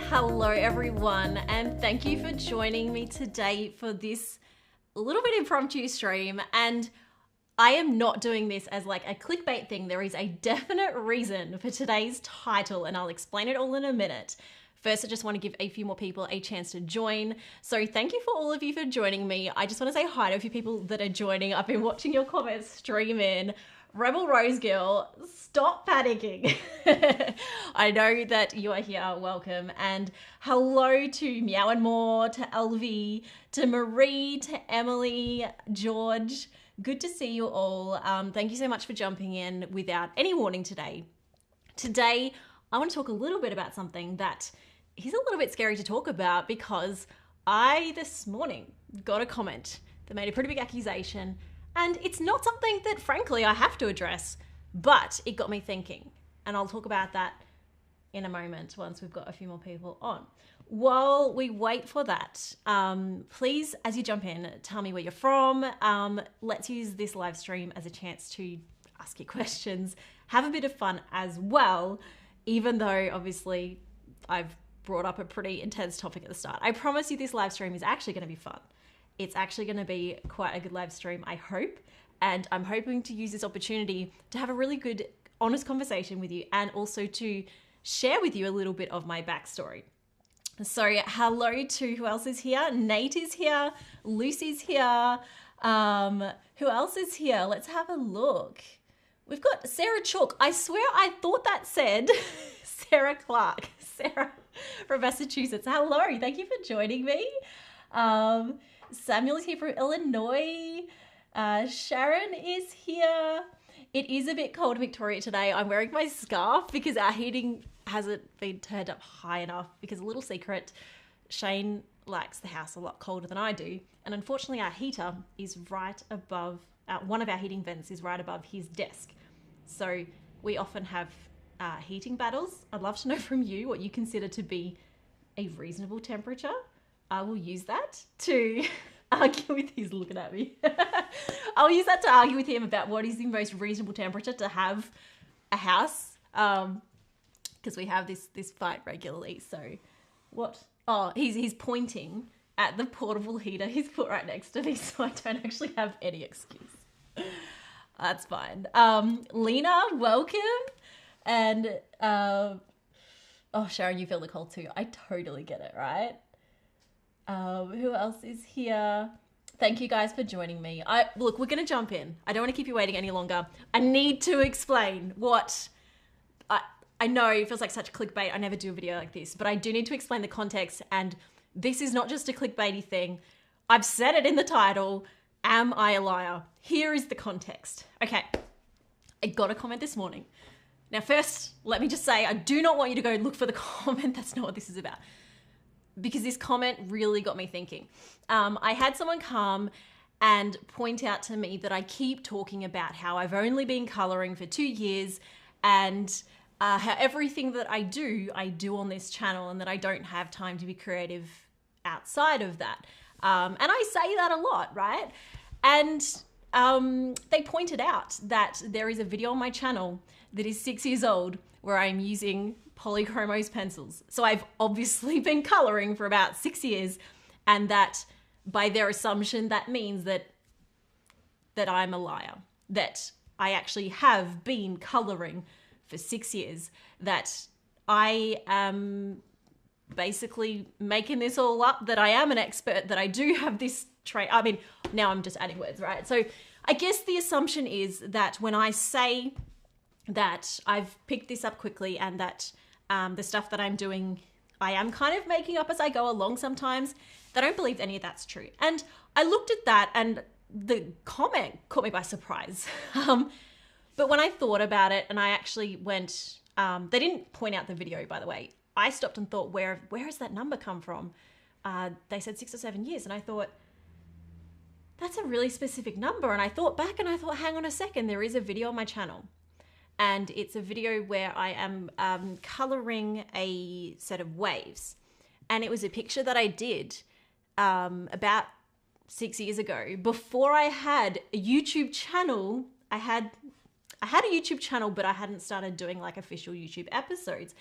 Hello everyone, and thank you for joining me today for this little bit impromptu stream. And I am not doing this as like a clickbait thing. There is a definite reason for today's title, and I'll explain it all in a minute. First, I just want to give a few more people a chance to join. So thank you for all of you for joining me. I just want to say hi to a few people that are joining. I've been watching your comments stream in. Rebel Rose Girl, stop panicking. I know that you are here, welcome. And hello to Meow and More, to Elvie, to Marie, to Emily, George. Good to see you all. Thank you so much for jumping in without any warning today. Today, I want to talk a little bit about something that is a little bit scary to talk about, because I, this morning, got a comment that made a pretty big accusation. And it's not something that, frankly, I have to address, but it got me thinking. And I'll talk about that in a moment once we've got a few more people on. While we wait for that, please, as you jump in, tell me where you're from. Let's use this live stream as a chance to ask you questions, have a bit of fun as well, even though, obviously, I've brought up a pretty intense topic at the start. I promise you this live stream is actually going to be fun. It's actually going to be quite a good live stream, I hope. And I'm hoping to use this opportunity to have a really good, honest conversation with you, and also to share with you a little bit of my backstory. So hello to who else is here? Nate is here. Lucy's here. Who else is here? Let's have a look. We've got Sarah Chalk. I swear I thought that said Sarah Clark. Sarah from Massachusetts. Hello. Thank you for joining me. Samuel's here from Illinois. Sharon is here. It is a bit cold in Victoria today. I'm wearing my scarf because our heating hasn't been turned up high enough because, a little secret, Shane likes the house a lot colder than I do. And unfortunately our heater is right above, one of our heating vents is right above his desk. So we often have heating battles. I'd love to know from you what you consider to be a reasonable temperature. I will use that to argue with, he's looking at me. I'll use that to argue with him about what is the most reasonable temperature to have a house. Because we have this fight regularly. So what? Oh, he's pointing at the portable heater he's put right next to me, so I don't actually have any excuse. That's fine. Lena, welcome. And oh, Sharon, you feel the cold too. I totally get it, right? Who else is here? Thank you guys for joining me. Look, we're gonna jump in. I don't want to keep you waiting any longer. I need to explain what I know it feels like such clickbait. I never do a video like this, but I do need to explain the context. And this is not just a clickbaity thing. I've said it in the title. Am I a liar? Here is the context. Okay, I got a comment this morning. Now, first, let me just say, I do not want you to go look for the comment. That's not what this is about. Because this comment really got me thinking. I had someone come and point out to me that I keep talking about how I've only been coloring for 2 years, and how everything that I do on this channel, and that I don't have time to be creative outside of that. And I say that a lot, right? And they pointed out that there is a video on my channel that is 6 years old where I'm using polychromos pencils. So I've obviously been coloring for about 6 years, and that by their assumption, that means that I'm a liar, that I actually have been coloring for 6 years, that I am basically making this all up, that I am an expert, that I do have this trait. I mean, now I'm just adding words, right? So I guess the assumption is that when I say that I've picked this up quickly, and that the stuff that I'm doing, I am kind of making up as I go along sometimes, they don't believe any of that's true. And I looked at that, and the comment caught me by surprise. But when I thought about it, and I actually went, they didn't point out the video, by the way. I stopped and thought, where has that number come from? They said 6 or 7 years. And I thought, that's a really specific number. And I thought back and I thought, hang on a second, there is a video on my channel. And it's a video where I am coloring a set of waves. And it was a picture that I did about 6 years ago. Before I had a YouTube channel, I had a YouTube channel, but I hadn't started doing like official YouTube episodes.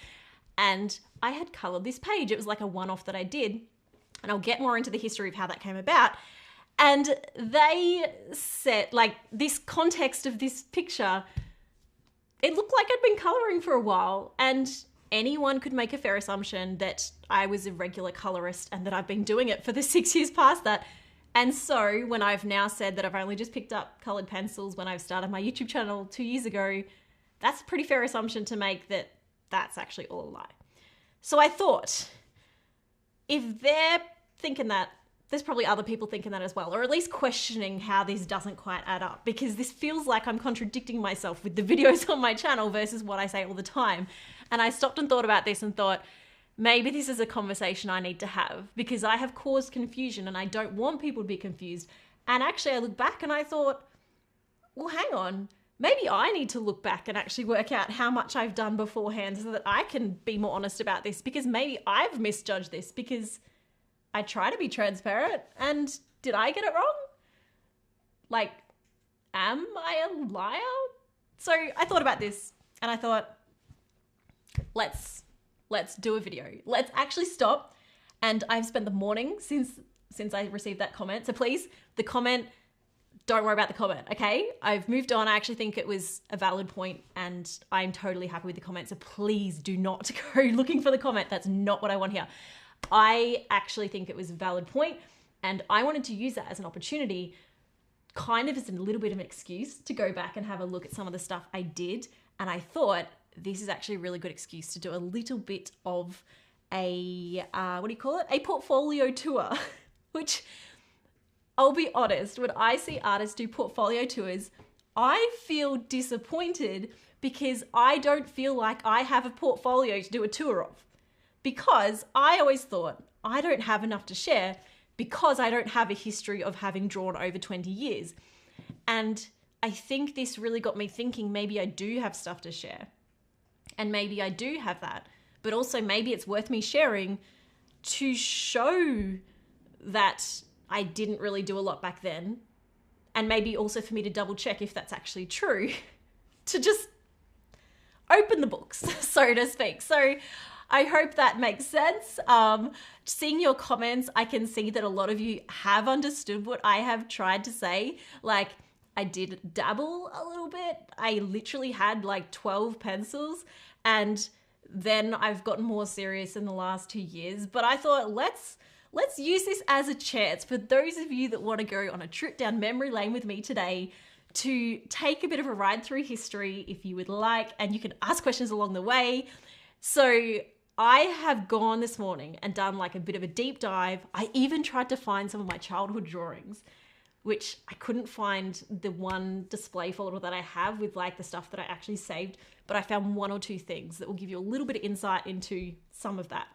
And I had colored this page. It was like a one-off that I did. And I'll get more into the history of how that came about. And they said, like, this context of this picture, it looked like I'd been coloring for a while, and anyone could make a fair assumption that I was a regular colorist and that I've been doing it for the 6 years past that. And so when I've now said that I've only just picked up colored pencils when I've started my YouTube channel 2 years ago, that's a pretty fair assumption to make that that's actually all a lie. So I thought, if they're thinking that, there's probably other people thinking that as well, or at least questioning how this doesn't quite add up, because this feels like I'm contradicting myself with the videos on my channel versus what I say all the time. And I stopped and thought about this and thought, maybe this is a conversation I need to have, because I have caused confusion and I don't want people to be confused. And actually I look back and I thought, well, hang on, maybe I need to look back and actually work out how much I've done beforehand so that I can be more honest about this, because maybe I've misjudged this, because I try to be transparent, and did I get it wrong? Like, am I a liar? So I thought about this and I thought, let's do a video. Let's actually stop. And I've spent the morning since I received that comment. So please, the comment, don't worry about the comment, okay? I've moved on. I actually think it was a valid point and I'm totally happy with the comment. So please do not go looking for the comment. That's not what I want here. I actually think it was a valid point, and I wanted to use that as an opportunity, kind of as a little bit of an excuse to go back and have a look at some of the stuff I did. And I thought this is actually a really good excuse to do a little bit of a, a portfolio tour, which I'll be honest, when I see artists do portfolio tours, I feel disappointed because I don't feel like I have a portfolio to do a tour of. Because I always thought I don't have enough to share because I don't have a history of having drawn over 20 years. And I think this really got me thinking maybe I do have stuff to share. And maybe I do have that. But also maybe it's worth me sharing to show that I didn't really do a lot back then. And maybe also for me to double check if that's actually true. To just open the books, so to speak. So I hope that makes sense. Seeing your comments, I can see that a lot of you have understood what I have tried to say. Like, I did dabble a little bit. I literally had like 12 pencils, and then I've gotten more serious in the last 2 years. But I thought, let's use this as a chance for those of you that want to go on a trip down memory lane with me today to take a bit of a ride through history if you would like, and you can ask questions along the way. So I have gone this morning and done like a bit of a deep dive. I even tried to find some of my childhood drawings, which I couldn't find the one display folder that I have with like the stuff that I actually saved, but I found 1 or 2 things that will give you a little bit of insight into some of that.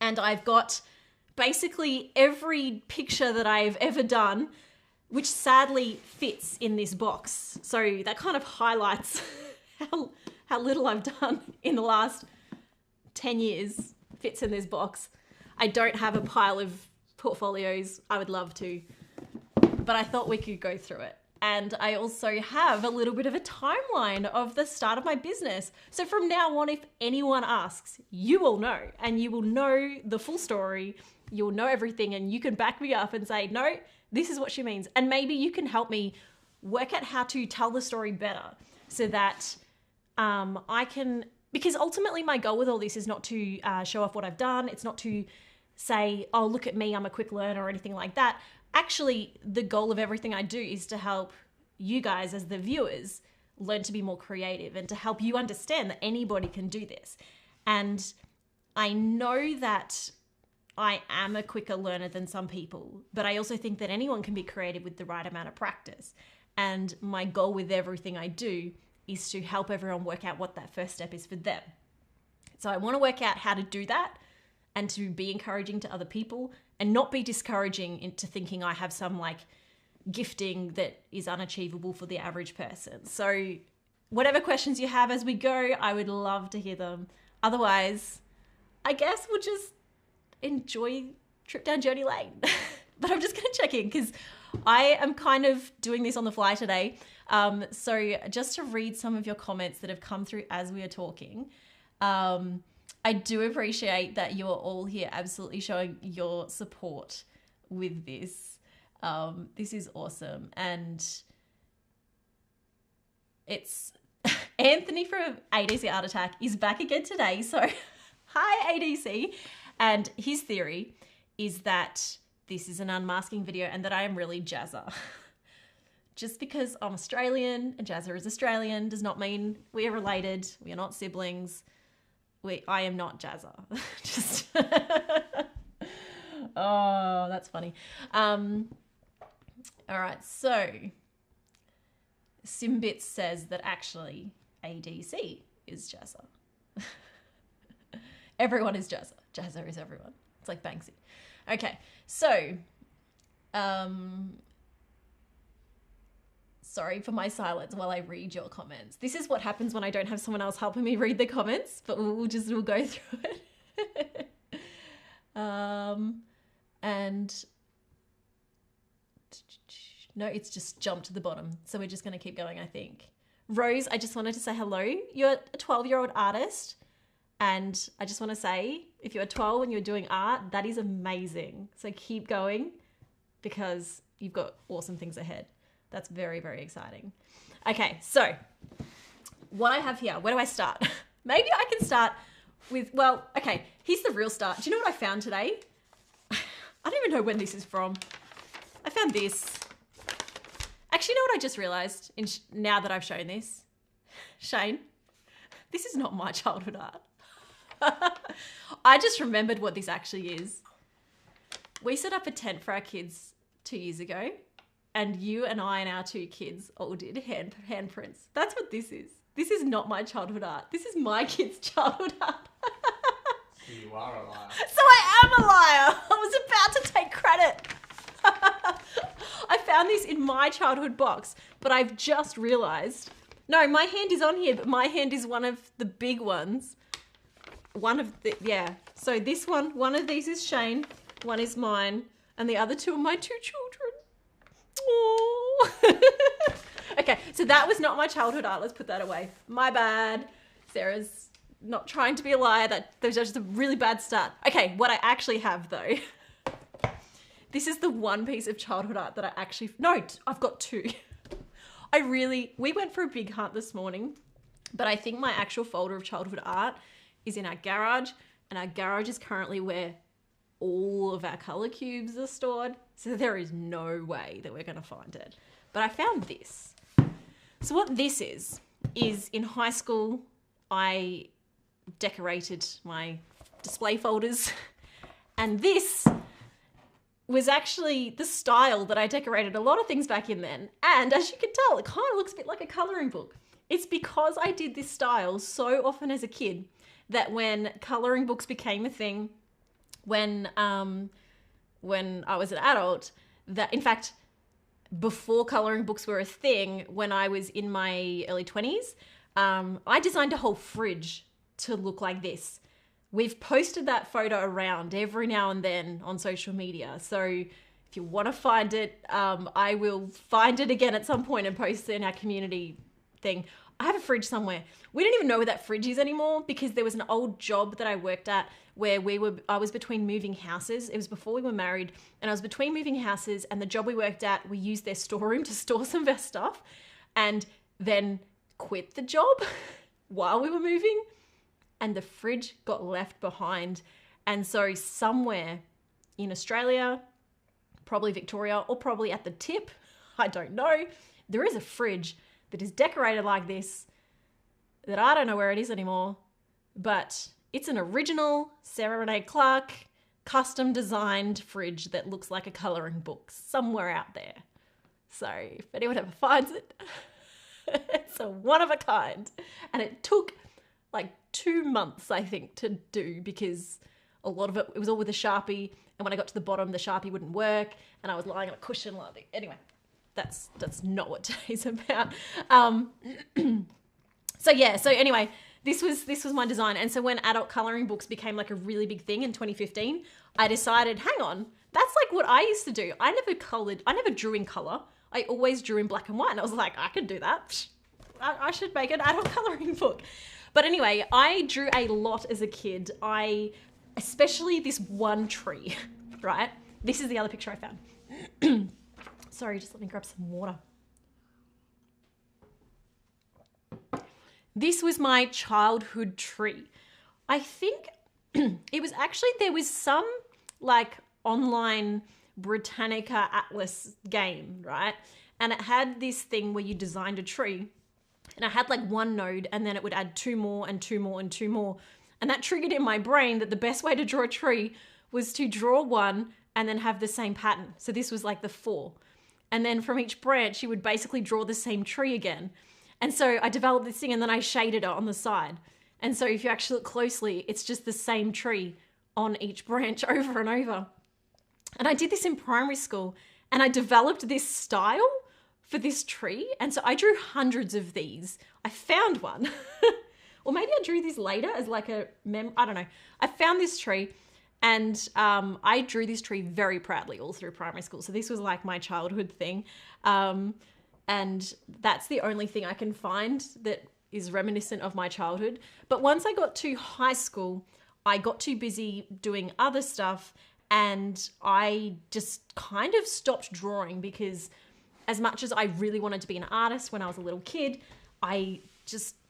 And I've got basically every picture that I've ever done, which sadly fits in this box. So that kind of highlights how little I've done in the last 10 years fits in this box. I don't have a pile of portfolios. I would love to, but I thought we could go through it. And I also have a little bit of a timeline of the start of my business. So from now on, if anyone asks, you will know, and you will know the full story. You'll know everything, and you can back me up and say, no, this is what she means. And maybe you can help me work out how to tell the story better so that I can, because ultimately my goal with all this is not to show off what I've done. It's not to say, oh, look at me, I'm a quick learner or anything like that. Actually, the goal of everything I do is to help you guys as the viewers learn to be more creative and to help you understand that anybody can do this. And I know that I am a quicker learner than some people, but I also think that anyone can be creative with the right amount of practice. And my goal with everything I do is to help everyone work out what that first step is for them. So I want to work out how to do that and to be encouraging to other people and not be discouraging into thinking I have some like gifting that is unachievable for the average person. So whatever questions you have as we go, I would love to hear them. Otherwise, I guess we'll just enjoy trip down journey lane. But I'm just going to check in because I am kind of doing this on the fly today. So just to read some of your comments that have come through as we are talking. I do appreciate that you are all here absolutely showing your support with this. This is awesome. And it's Anthony from ADC Art Attack is back again today. So hi ADC. And his theory is that this is an unmasking video and that I am really Jazza. Just because I'm Australian and Jazza is Australian does not mean we are related. We are not siblings. I am not Jazza. Just oh, that's funny. All right, so Simbit says that actually ADC is Jazza. Everyone is Jazza. Jazza is everyone. It's like Banksy. Okay, so sorry for my silence while I read your comments. This is what happens when I don't have someone else helping me read the comments, but we'll go through it. And no, it's just jumped to the bottom. So we're just going to keep going, I think. Rose, I just wanted to say hello. You're a 12-year-old artist. And I just want to say, if you're 12 and you're doing art, that is amazing. So keep going because you've got awesome things ahead. That's very, very exciting. Okay, so what I have here, where do I start? Maybe I can start with, well, okay, here's the real start. Do you know what I found today? I don't even know when this is from. I found this. Actually, you know what I just realized now that I've shown this? Shane, this is not my childhood art. I just remembered what this actually is. We set up a tent for our kids 2 years ago, and you and I and our 2 kids all did handprints. That's what this is. This is not my childhood art. This is my kid's childhood art. So you are a liar. So I am a liar. I was about to take credit. I found this in my childhood box, but I've just realized, no, my hand is on here, but my hand is one of the big ones. So this one of these is Shane, one is mine, and the other two are my two children. Aww. Okay, so that was not my childhood art. Let's put that away. My bad. Sarah's not trying to be a liar. That was just a really bad start. Okay, what I actually have though. This is the one piece of childhood art that I actually, no, I've got two. We went for a big hunt this morning, but I think my actual folder of childhood art is in our garage, and our garage is currently where all of our color cubes are stored. So there is no way that we're going to find it. But I found this. So what this is in high school, I decorated my display folders, and this was actually the style that I decorated a lot of things back in then. And as you can tell, it kind of looks a bit like a coloring book. It's because I did this style so often as a kid that when coloring books became a thing, when I was an adult, that in fact, before coloring books were a thing, when I was in my early 20s, I designed a whole fridge to look like this. We've posted that photo around every now and then on social media. So if you want to find it, I will find it again at some point and post it in our community thing. I have a fridge somewhere. We don't even know where that fridge is anymore because there was an old job that I worked at where I was between moving houses. It was before we were married, and I was between moving houses, and the job we worked at, we used their storeroom to store some of our stuff and then quit the job while we were moving. And the fridge got left behind. And so somewhere in Australia, probably Victoria, or probably at the tip, I don't know, there is a fridge that is decorated like this that I don't know where it is anymore, but it's an original Sarah Renee Clark custom designed fridge that looks like a coloring book somewhere out there. So if anyone ever finds it, it's a one of a kind. And it took like 2 months, I think, to do because a lot of it was all with a Sharpie. And when I got to the bottom, the Sharpie wouldn't work. And I was lying on a cushion. Anyway, that's not what today's about. So anyway, this was my design. And so when adult coloring books became like a really big thing in 2015, I decided, hang on, that's like what I used to do. I never drew in color. I always drew in black and white. And I was like, I can do that. I should make an adult coloring book. But anyway, I drew a lot as a kid. Especially this one tree, right? This is the other picture I found. Sorry, just let me grab some water. This was my childhood tree. I think it was actually, there was some like online Britannica Atlas game, right? And it had this thing where you designed a tree. And I had like one node and then it would add 2 more and 2 more and 2 more. And that triggered in my brain that the best way to draw a tree was to draw one and then have the same pattern. So this was like the 4. And then from each branch, you would basically draw the same tree again. And so I developed this thing and then I shaded it on the side. And so if you actually look closely, it's just the same tree on each branch over and over. And I did this in primary school and I developed this style for this tree. And so I drew hundreds of these. I found one. Or maybe I drew these later as like I don't know. I found this tree and I drew this tree very proudly all through primary school. So this was like my childhood thing. And that's the only thing I can find that is reminiscent of my childhood. But once I got to high school, I got too busy doing other stuff and I just kind of stopped drawing because as much as I really wanted to be an artist when I was a little kid,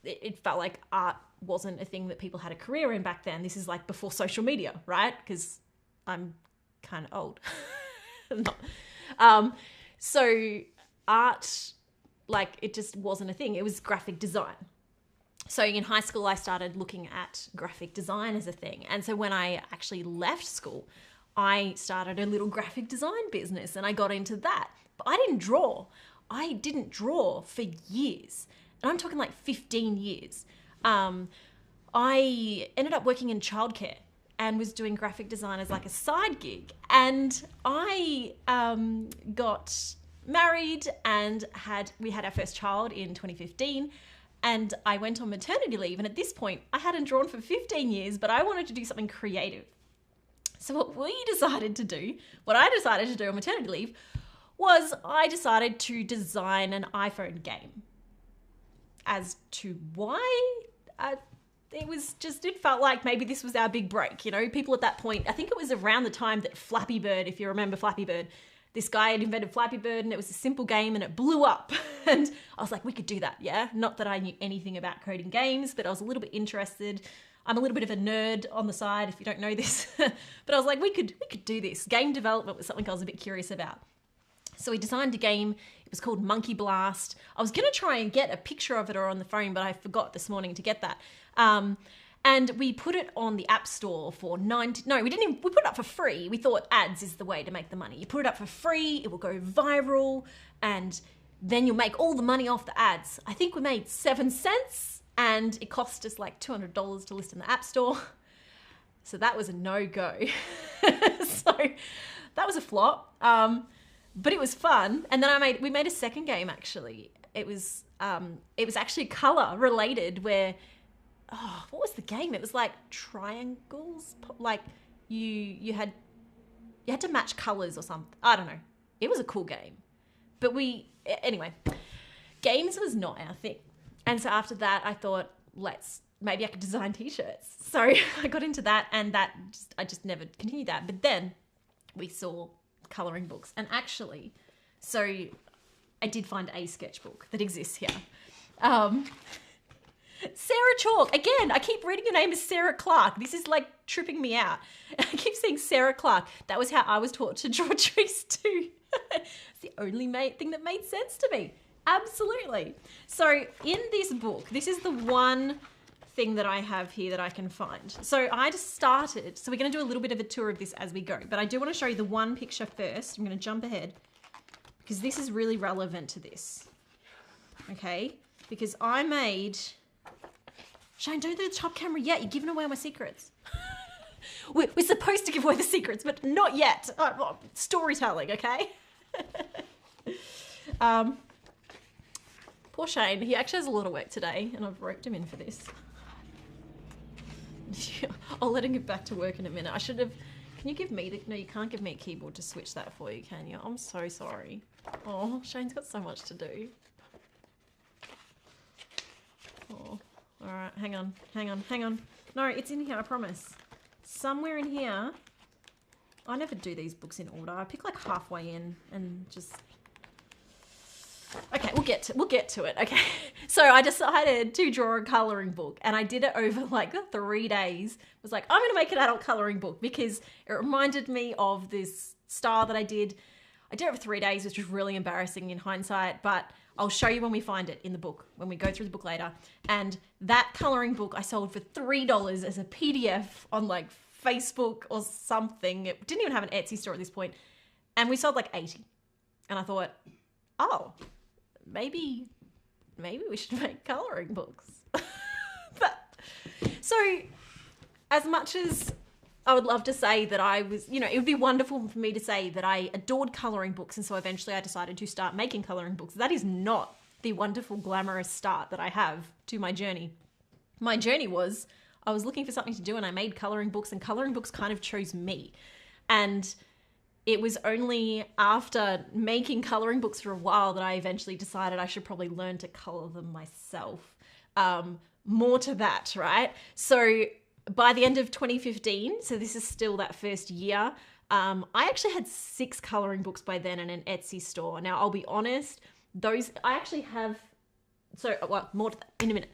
it felt like art wasn't a thing that people had a career in back then. This is like before social media, right? Because I'm kind of old. So art, like it just wasn't a thing. It was graphic design. So in high school, I started looking at graphic design as a thing. And so when I actually left school, I started a little graphic design business and I got into that. But I didn't draw. I didn't draw for years. and I'm talking like 15 years. I ended up working in childcare and was doing graphic design as like a side gig. And I got married and we had our first child in 2015. And I went on maternity leave. And at this point, I hadn't drawn for 15 years, but I wanted to do something creative. So what I decided to do on maternity leave was I decided to design an iPhone game. As to why, it felt like maybe this was our big break. You know, people at that point, I think it was around the time that Flappy Bird, if you remember Flappy Bird, this guy had invented Flappy Bird and it was a simple game and it blew up. And I was like, we could do that, yeah? Not that I knew anything about coding games, but I was a little bit interested. I'm a little bit of a nerd on the side, if you don't know this. But I was like, we could do this. Game development was something I was a bit curious about. So we designed a game. It was called Monkey Blast. I was going to try and get a picture of it or on the phone, but I forgot this morning to get that. And we put it on the App Store for we put it up for free. We thought ads is the way to make the money. You put it up for free, it will go viral, and then you'll make all the money off the ads. I think we made 7 cents, and it cost us like $200 to list in the App Store. So that was a no-go. So that was a flop. But it was fun. And then we made a second game actually. It was actually color related where, what was the game? It was like triangles. Like you had to match colors or something. I don't know. It was a cool game. But anyway, games was not our thing. And so after that I thought, maybe I could design t-shirts. So I got into that and I just never continued that. But then we saw coloring books, and actually, so I did find a sketchbook that exists here. Sarah Chalk, again, I keep reading your name as Sarah Clark. This is like tripping me out. I keep saying Sarah Clark. That was how I was taught to draw trees too. It's the only thing that made sense to me. Absolutely. So in this book, this is the one thing that I have here that I can find. So I just started, so we're going to do a little bit of a tour of this as we go, but I do want to show you the one picture first. I'm going to jump ahead because this is really relevant to this. Okay? Because I made, Shane, don't do the top camera yet. You're giving away all my secrets. We're supposed to give away the secrets, but not yet. Storytelling, okay? Poor Shane. He actually has a lot of work today, and I've roped him in for this. I'll let him get back to work in a minute. I should have... Can you give me no, you can't give me a keyboard to switch that for you, can you? I'm so sorry. Oh, Shane's got so much to do. Oh, all right. Hang on. No, it's in here, I promise. Somewhere in here... I never do these books in order. I pick like halfway in and just... Okay, we'll get to it. Okay, so I decided to draw a coloring book, and I did it over like 3 days. I was like, I'm gonna make an adult coloring book because it reminded me of this style that I did. I did it for 3 days, which was really embarrassing in hindsight, but I'll show you when we find it in the book, when we go through the book later. And that coloring book I sold for $3 as a PDF on like Facebook or something. It didn't even have an Etsy store at this point, and we sold like 80. And I thought, oh, maybe we should make coloring books. So as much as I would love to say that I was, it would be wonderful for me to say that I adored coloring books, and so eventually I decided to start making coloring books. That is not the wonderful, glamorous start that I have to my journey. My journey was, I was looking for something to do and I made coloring books, and coloring books kind of chose me. And it was only after making coloring books for a while that I eventually decided I should probably learn to color them myself. More to that, right? So by the end of 2015, so this is still that first year, I actually had 6 coloring books by then in an Etsy store. Now, I'll be honest, those I actually have, more to that in a minute.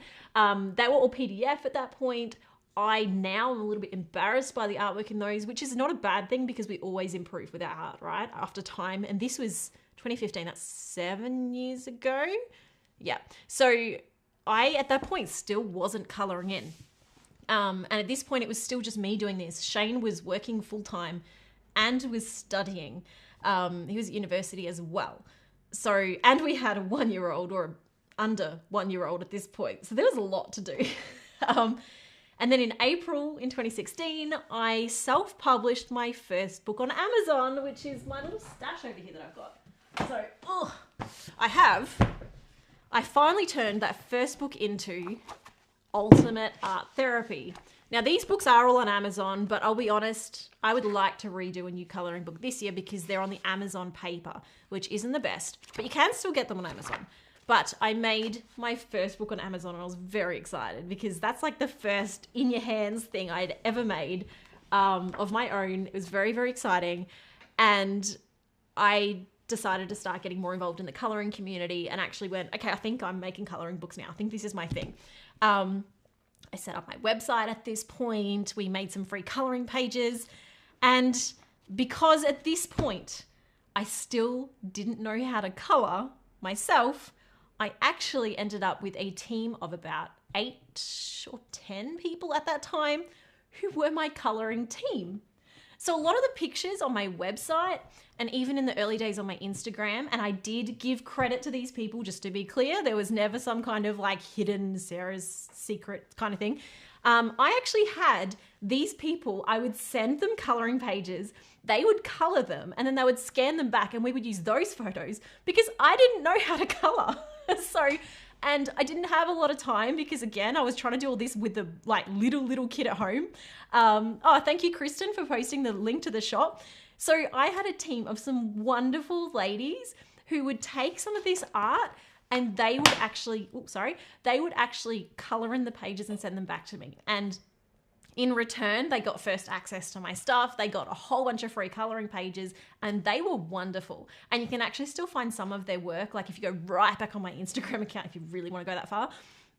They were all PDF at that point. I now am a little bit embarrassed by the artwork in those, which is not a bad thing because we always improve with our art, right? After time. And this was 2015, that's 7 years ago. Yeah. So I, at that point, still wasn't coloring in. And at this point, it was still just me doing this. Shane was working full-time and was studying. He was at university as well. So, and we had a 1-year-old, or under 1 year old at this point. So there was a lot to do. And then in April in 2016, I self-published my first book on Amazon, which is my little stash over here that I've got. So, I finally turned that first book into Ultimate Art Therapy. Now, these books are all on Amazon, but I'll be honest, I would like to redo a new coloring book this year because they're on the Amazon paper, which isn't the best, but you can still get them on Amazon. But I made my first book on Amazon and I was very excited because that's like the first in your hands thing I'd ever made of my own. It was very, very exciting. And I decided to start getting more involved in the coloring community and actually went, okay, I think I'm making coloring books now. I think this is my thing. I set up my website at this point. We made some free coloring pages. And because at this point, I still didn't know how to color myself, I actually ended up with a team of about 8 or 10 people at that time who were my coloring team. So a lot of the pictures on my website and even in the early days on my Instagram, and I did give credit to these people, just to be clear, there was never some kind of like hidden Sarah's secret kind of thing. I actually had these people, I would send them coloring pages, they would color them, and then they would scan them back and we would use those photos because I didn't know how to color. And I didn't have a lot of time because again, I was trying to do all this with the like little kid at home. Thank you, Kristen, for posting the link to the shop. So I had a team of some wonderful ladies who would take some of this art and they would actually, color in the pages and send them back to me. And in return, they got first access to my stuff. They got a whole bunch of free coloring pages and they were wonderful. And you can actually still find some of their work. Like if you go right back on my Instagram account, if you really want to go that far,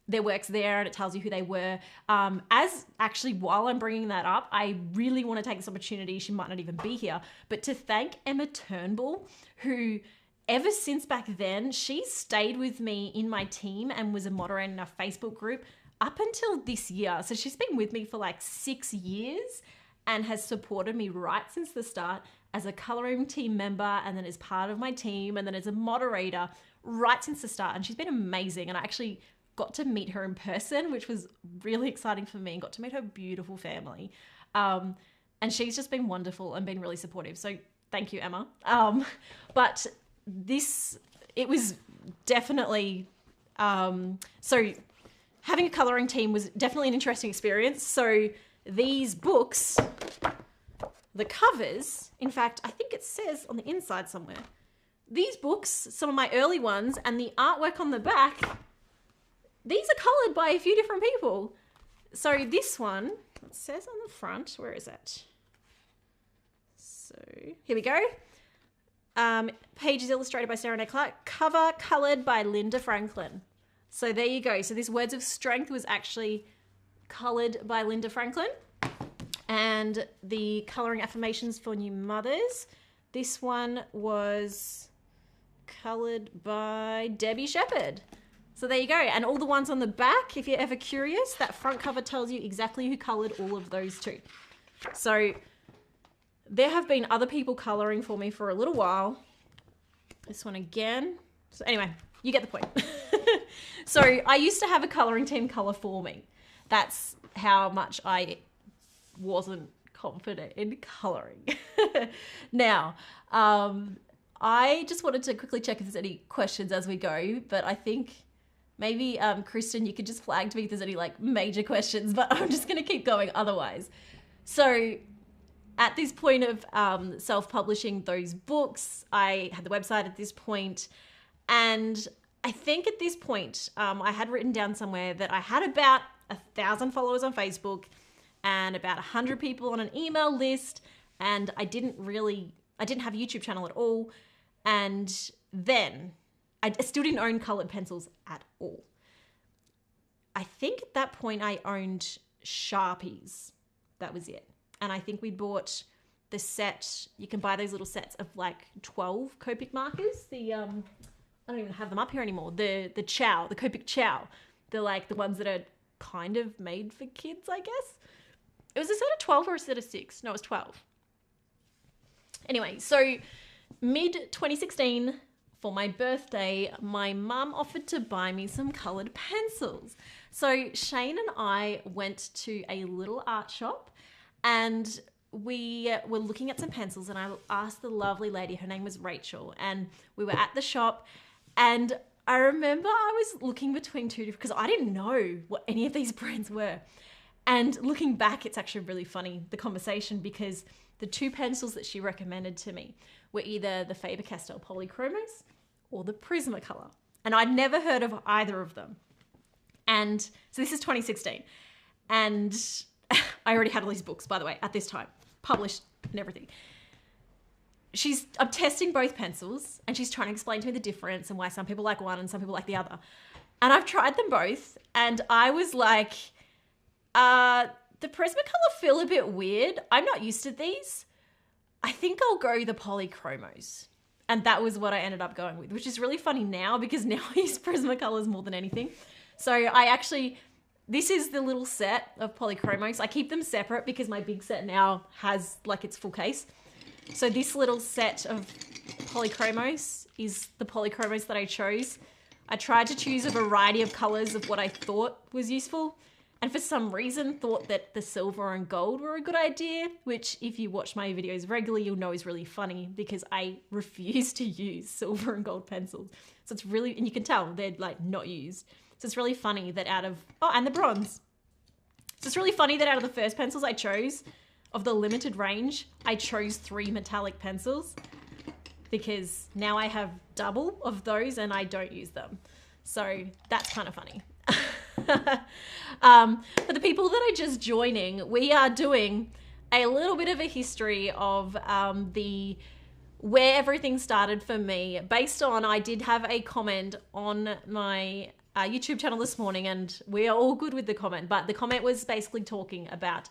their work's there and it tells you who they were. While I'm bringing that up, I really want to take this opportunity, she might not even be here, but to thank Emma Turnbull, who ever since back then, she stayed with me in my team and was a moderator in our Facebook group up until this year. So she's been with me for like 6 years and has supported me right since the start as a coloring team member and then as part of my team and then as a moderator right since the start. And she's been amazing. And I actually got to meet her in person, which was really exciting for me, and got to meet her beautiful family. And she's just been wonderful and been really supportive. So thank you, Emma. But it was definitely, having a coloring team was definitely an interesting experience. So these books, the covers, in fact, I think it says on the inside somewhere, these books, some of my early ones, and the artwork on the back, these are colored by a few different people. So this one, it says on the front, where is it? So here we go. Pages illustrated by Sarah Clark, cover colored by Linda Franklin. So there you go. So this Words of Strength was actually colored by Linda Franklin. And the Coloring Affirmations for New Mothers, this one was colored by Debbie Shepherd. So there you go. And all the ones on the back, if you're ever curious, that front cover tells you exactly who colored all of those too. So there have been other people coloring for me for a little while. This one again. So anyway, you get the point. So I used to have a coloring team color for me. That's how much I wasn't confident in coloring. Now, I just wanted to quickly check if there's any questions as we go, but I think maybe, Kristen, you could just flag to me if there's any like major questions, but I'm just going to keep going otherwise. So at this point of self-publishing those books, I had the website at this point, and I think at this point, I had written down somewhere that I had about 1,000 followers on Facebook and about 100 people on an email list, and I didn't have a YouTube channel at all, and then I still didn't own colored pencils at all. I think at that point I owned Sharpies. That was it. And I think we bought the set, you can buy those little sets of like 12 Copic markers, I don't even have them up here anymore. The Copic Chow. They're like the ones that are kind of made for kids, I guess. It was a set of 12 or a set of 6? No, it was 12. Anyway, so mid 2016, for my birthday, my mum offered to buy me some coloured pencils. So Shane and I went to a little art shop and we were looking at some pencils, and I asked the lovely lady, her name was Rachel, and we were at the shop, and I remember I was looking between two, because I didn't know what any of these brands were. And looking back, it's actually really funny, the conversation, because the two pencils that she recommended to me were either the Faber-Castell Polychromos or the Prismacolor. And I'd never heard of either of them. And so this is 2016. And I already had all these books, by the way, at this time, published and everything. I'm testing both pencils, and she's trying to explain to me the difference and why some people like one and some people like the other. And I've tried them both, and I was like, the Prismacolor feel a bit weird. I'm not used to these. I think I'll go the Polychromos. And that was what I ended up going with, which is really funny now, because now I use Prismacolors more than anything. So this is the little set of Polychromos. I keep them separate because my big set now has like its full case. So this little set of Polychromos is the Polychromos that I chose. I tried to choose a variety of colors of what I thought was useful, and for some reason thought that the silver and gold were a good idea, which if you watch my videos regularly, you'll know is really funny, because I refuse to use silver and gold pencils. So it's really, and you can tell they're like not used. So it's really funny that and the bronze. So it's really funny that out of the first pencils I chose, of the limited range, I chose 3 metallic pencils, because now I have double of those and I don't use them. So that's kind of funny. For the people that are just joining, we are doing a little bit of a history of where everything started for me, based on, I did have a comment on my YouTube channel this morning, and we are all good with the comment, but the comment was basically talking about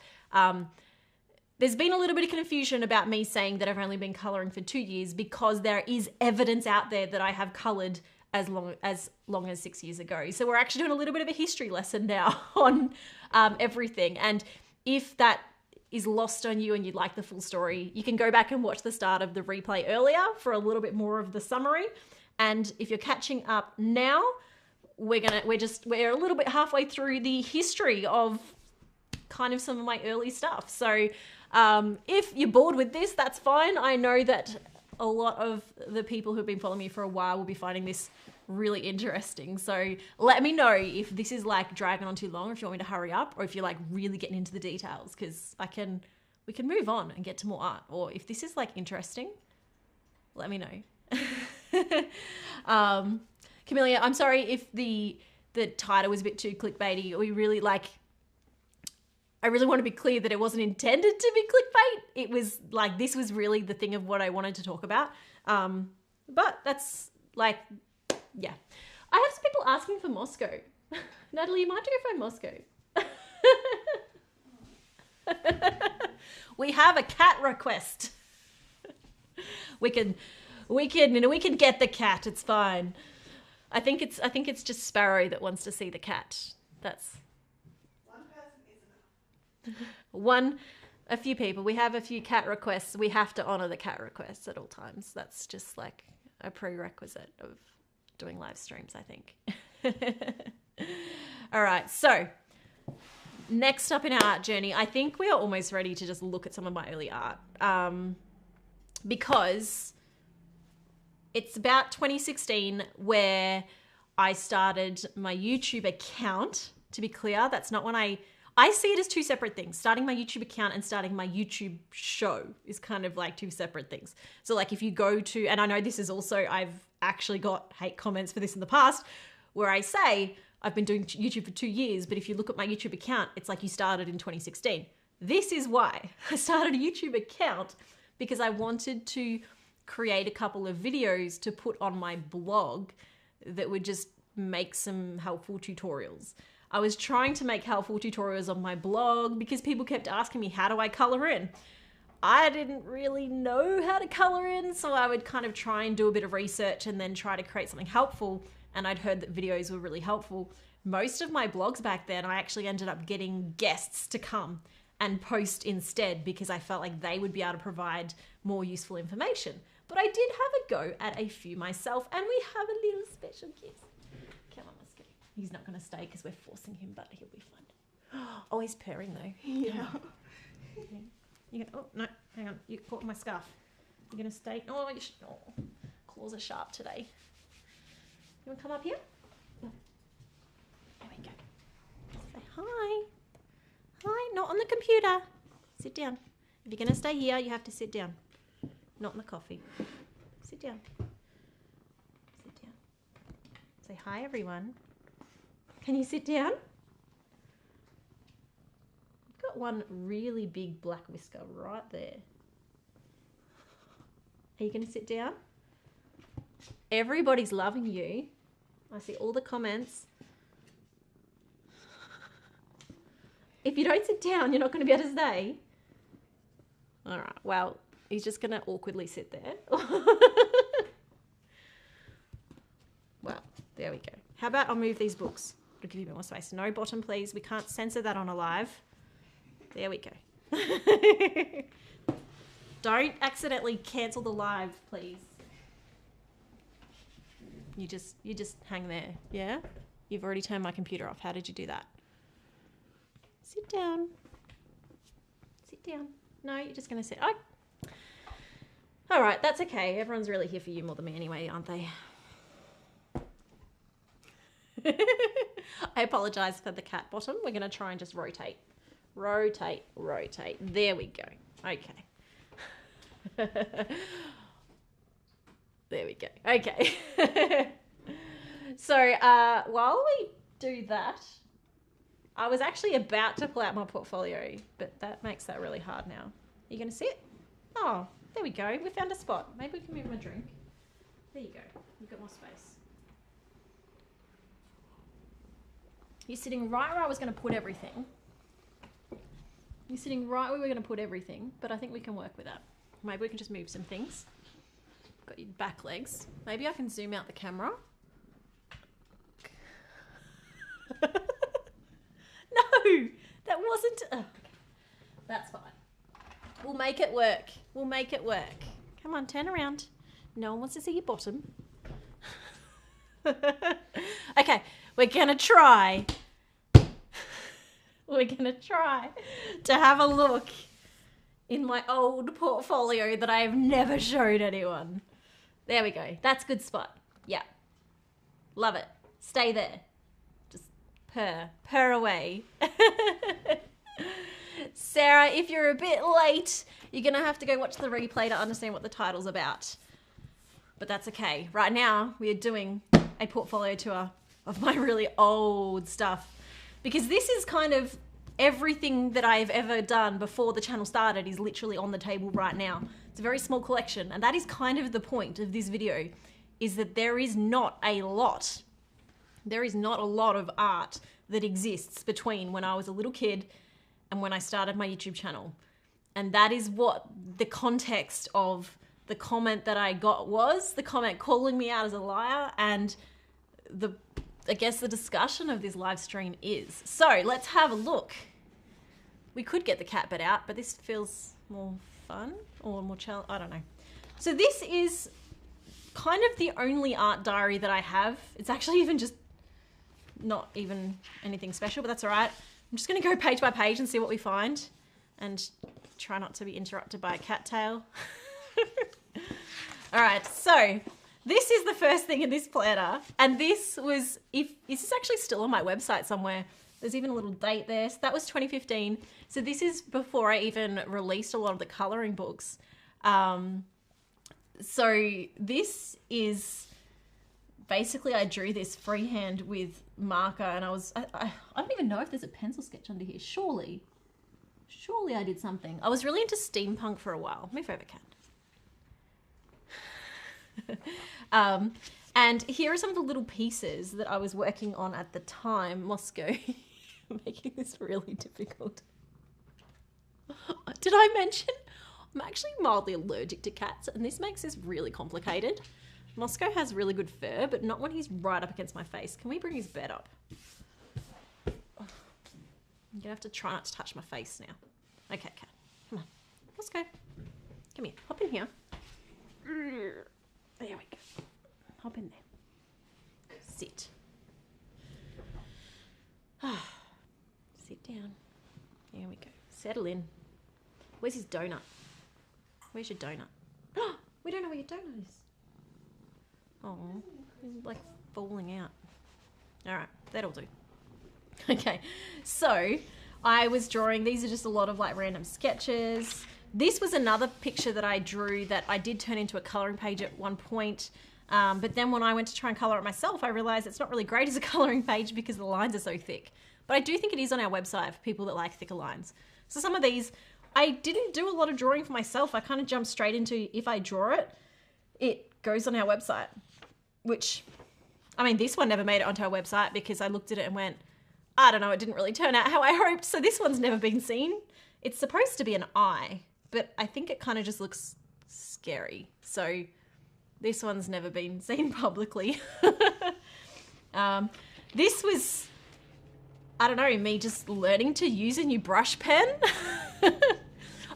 there's been a little bit of confusion about me saying that I've only been colouring for 2 years, because there is evidence out there that I have coloured as long as 6 years ago. So we're actually doing a little bit of a history lesson now on everything. And if that is lost on you and you'd like the full story, you can go back and watch the start of the replay earlier for a little bit more of the summary. And if you're catching up now, we're a little bit halfway through the history of kind of some of my early stuff. So if you're bored with this, that's fine. I know that a lot of the people who've been following me for a while will be finding this really interesting. So let me know if this is like dragging on too long, or if you want me to hurry up, or if you're like really getting into the details, because we can move on and get to more art. Or if this is like interesting, let me know. Camellia, I'm sorry if the title was a bit too clickbaity. I really want to be clear that it wasn't intended to be clickbait. It was like, this was really the thing of what I wanted to talk about. But that's like, yeah. I have some people asking for Mosko. Natalie, you might have to go find Mosko. We have a cat request. We can get the cat. It's fine. I think it's just Sparrow that wants to see the cat. That's a few people. We have a few cat requests. We have to honor the cat requests at all times. That's just like a prerequisite of doing live streams, I think. All right. So next up in our art journey, I think we are almost ready to just look at some of my early art. Because it's about 2016 where I started my YouTube account. To be clear, that's not when I see it as two separate things. Starting my YouTube account and starting my YouTube show is kind of like two separate things. So like if you go to, and I know this is also, I've actually got hate comments for this in the past, where I say I've been doing YouTube for 2 years, but if you look at my YouTube account, it's like you started in 2016. This is why I started a YouTube account, because I wanted to create a couple of videos to put on my blog that would just make some helpful tutorials. I was trying to make helpful tutorials on my blog because people kept asking me, how do I color in? I didn't really know how to color in, so I would kind of try and do a bit of research and then try to create something helpful. And I'd heard that videos were really helpful. Most of my blogs back then, I actually ended up getting guests to come and post instead, because I felt like they would be able to provide more useful information. But I did have a go at a few myself, and we have a little special kiss. Come on, Mosko. He's not going to stay because we're forcing him, but he'll be fine. Oh, he's purring though. Yeah. You can, oh, no, hang on. You caught my scarf. You're going to stay. Oh, you should, oh, claws are sharp today. You want to come up here? There we go. Say hi. Hi, not on the computer. Sit down. If you're going to stay here, you have to sit down. Not in the coffee. Sit down. Sit down. Say hi, everyone. Can you sit down? I've got one really big black whisker right there. Are you going to sit down? Everybody's loving you. I see all the comments. If you don't sit down, you're not going to be able to stay. All right, well, he's just going to awkwardly sit there. Well, there we go. How about I'll move these books? It'll give you a bit more space. No bottom, please. We can't censor that on a live. There we go. Don't accidentally cancel the live, please. You just hang there, yeah? You've already turned my computer off. How did you do that? Sit down. Sit down. No, you're just going to sit. Oh. All right, that's okay. Everyone's really here for you more than me anyway, aren't they? I apologise for the cat bottom. We're going to try and just rotate. Rotate, rotate. There we go. Okay. There we go. Okay. So while we do that, I was actually about to pull out my portfolio, but that makes that really hard now. Are you going to sit? Oh, there we go. We found a spot. Maybe we can move my drink. There you go. We've got more space. You're sitting right where I was going to put everything. You're sitting right where we're going to put everything, but I think we can work with that. Maybe we can just move some things. Got your back legs. Maybe I can zoom out the camera. No, that wasn't. Oh, that's fine. We'll make it work. We'll make it work. Come on, turn around. No one wants to see your bottom. Okay, we're going to try. We're going to try to have a look in my old portfolio that I have never showed anyone. There we go. That's a good spot. Yeah. Love it. Stay there. Just purr away. Sarah, if you're a bit late, you're going to have to go watch the replay to understand what the title's about. But that's okay. Right now, we are doing a portfolio tour of my really old stuff. Because this is kind of everything that I've ever done before the channel started is literally on the table right now. It's a very small collection, and that is kind of the point of this video, is that there is not a lot. There is not a lot of art that exists between when I was a little kid and when I started my YouTube channel. And that is what the context of the comment that I got was, the comment calling me out as a liar, and I guess the discussion of this live stream is. So let's have a look. We could get the cat bed out, but this feels more fun or more challenge. I don't know. So this is kind of the only art diary that I have. It's actually even just not even anything special, but that's all right. I'm just going to go page by page and see what we find and try not to be interrupted by a cattail. All right, so this is the first thing in this planner, and this is actually still on my website somewhere. There's even a little date there. So that was 2015. So this is before I even released a lot of the coloring books. So this is basically, I drew this freehand with marker, and I don't even know if there's a pencil sketch under here. Surely I did something. I was really into steampunk for a while. Move over, cat. And here are some of the little pieces that I was working on at the time. Mosko, making this really difficult. Did I mention I'm actually mildly allergic to cats, and this makes this really complicated. Mosko has really good fur, but not when he's right up against my face. Can we bring his bed up? I'm gonna have to try not to touch my face now. Okay, cat, come on. Mosko, come here, hop in here. his donut? Where's your donut? We don't know where your donut is. Oh, he's like falling out. All right, that'll do. Okay, so I was drawing, these are just a lot of like random sketches. This was another picture that I drew that I did turn into a colouring page at one point. But then when I went to try and colour it myself, I realised it's not really great as a colouring page because the lines are so thick. But I do think it is on our website for people that like thicker lines. So some of these, I didn't do a lot of drawing for myself. I kind of jumped straight into, if I draw it, it goes on our website. Which, I mean, this one never made it onto our website because I looked at it and went, I don't know, it didn't really turn out how I hoped. So this one's never been seen. It's supposed to be an eye, but I think it kind of just looks scary. So this one's never been seen publicly. This was, I don't know, me just learning to use a new brush pen.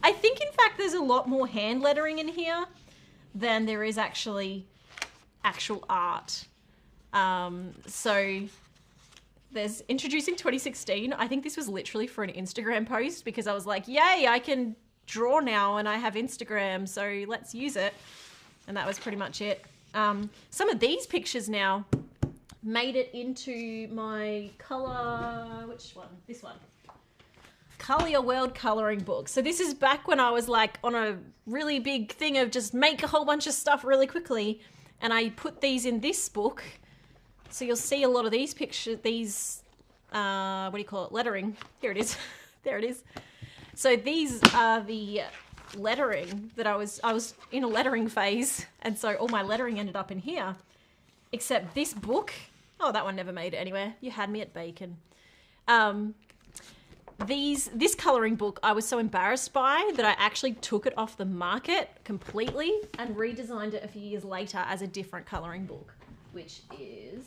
I think, in fact, there's a lot more hand lettering in here than there is actual art. So there's introducing 2016. I think this was literally for an Instagram post because I was like, yay, I can draw now and I have Instagram, so let's use it. And that was pretty much it. Some of these pictures now made it into my colour, which one? This one. Colour Your World colouring book. So this is back when I was like on a really big thing of just make a whole bunch of stuff really quickly. And I put these in this book. So you'll see a lot of these pictures, these, what do you call it? Lettering. Here it is. There it is. So these are the lettering that I was in a lettering phase. And so all my lettering ended up in here. Except this book, oh, that one never made it anywhere. You had me at bacon. This colouring book I was so embarrassed by that I actually took it off the market completely and redesigned it a few years later as a different colouring book, which is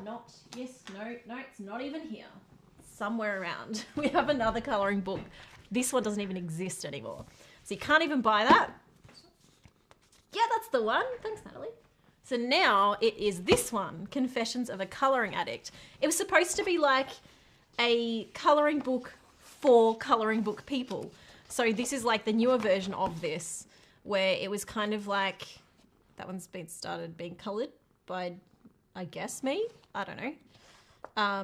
not, yes, no, it's not even here. Somewhere around. We have another colouring book. This one doesn't even exist anymore. So you can't even buy that. Yeah, that's the one. Thanks, Natalie. So now it is this one, Confessions of a Colouring Addict. It was supposed to be like a colouring book for colouring book people. So this is like the newer version of this, where it was kind of like, that one's started being coloured by, I guess, me? I don't know.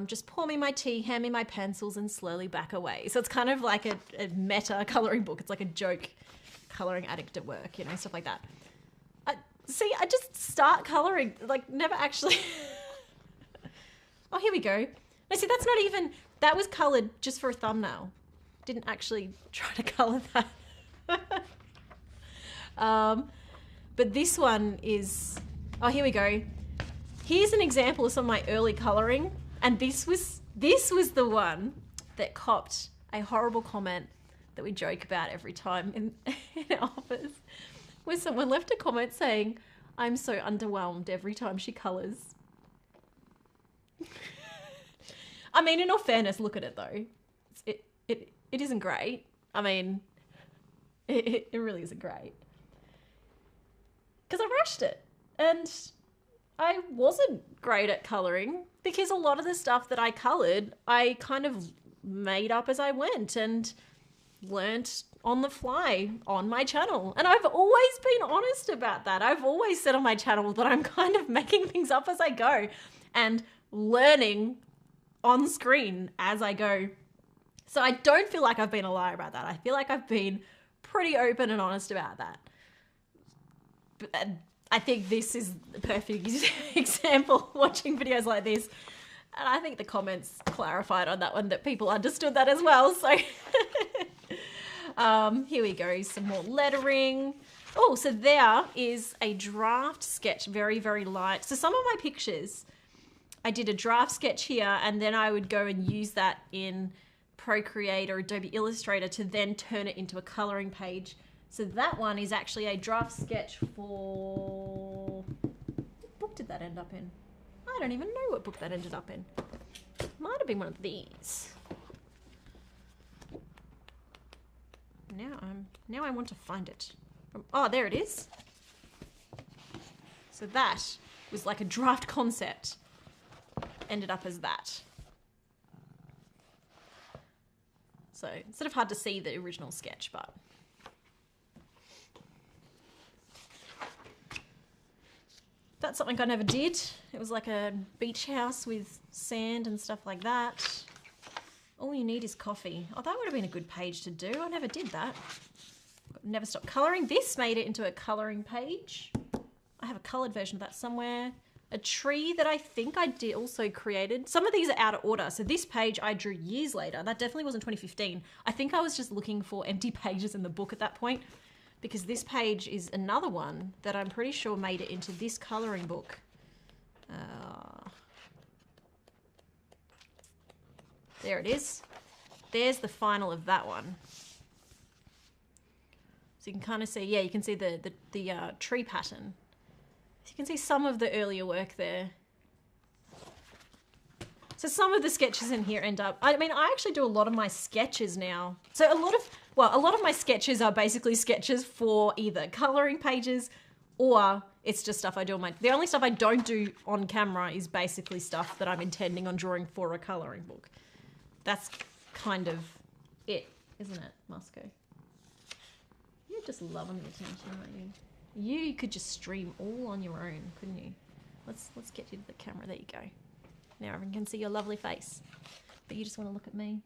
Just pour me my tea, hand me my pencils, and slowly back away. So it's kind of like a meta colouring book. It's like a joke colouring addict at work, you know, stuff like that. See, I just start colouring, like never actually. Oh, here we go. No, see, that's not even, that was coloured just for a thumbnail. Didn't actually try to colour that. But this one is, oh, here we go. Here's an example of some of my early colouring. And this was the one that copped a horrible comment that we joke about every time in our office, where someone left a comment saying, I'm so underwhelmed every time she colours. I mean, in all fairness, look at it though. It isn't great. I mean, it really isn't great. Because I rushed it. And I wasn't great at colouring because a lot of the stuff that I coloured, I kind of made up as I went and learnt on the fly on my channel. And I've always been honest about that. I've always said on my channel that I'm kind of making things up as I go and learning on screen as I go. So I don't feel like I've been a liar about that. I feel like I've been pretty open and honest about that. But I think this is the perfect example, watching videos like this. And I think the comments clarified on that one that people understood that as well. So here we go, some more lettering. Oh, so there is a draft sketch, very, very light. So some of my pictures, I did a draft sketch here and then I would go and use that in Procreate or Adobe Illustrator to then turn it into a colouring page. So that one is actually a draft sketch for, what book did that end up in? I don't even know what book that ended up in. Might have been one of these. Now I want to find it. Oh, there it is. So that was like a draft concept. Ended up as that. So it's sort of hard to see the original sketch, but that's something I never did. It was like a beach house with sand and stuff like that. All you need is coffee. Oh, that would have been a good page to do. I never did that. Never stopped colouring. This made it into a colouring page. I have a coloured version of that somewhere. A tree that I think I did also created. Some of these are out of order. So this page I drew years later. That definitely wasn't 2015. I think I was just looking for empty pages in the book at that point, because this page is another one that I'm pretty sure made it into this colouring book. There it is. There's the final of that one. So you can kind of see, yeah, you can see the tree pattern. So you can see some of the earlier work there. So some of the sketches in here end up, I mean, I actually do a lot of my sketches now. So a lot of my sketches are basically sketches for either colouring pages or it's just stuff I do on my, the only stuff I don't do on camera is basically stuff that I'm intending on drawing for a colouring book. That's kind of it, isn't it, Mosko? You're just loving the attention, aren't you? You could just stream all on your own, couldn't you? Let's get you to the camera. There you go. Now everyone can see your lovely face. But you just want to look at me.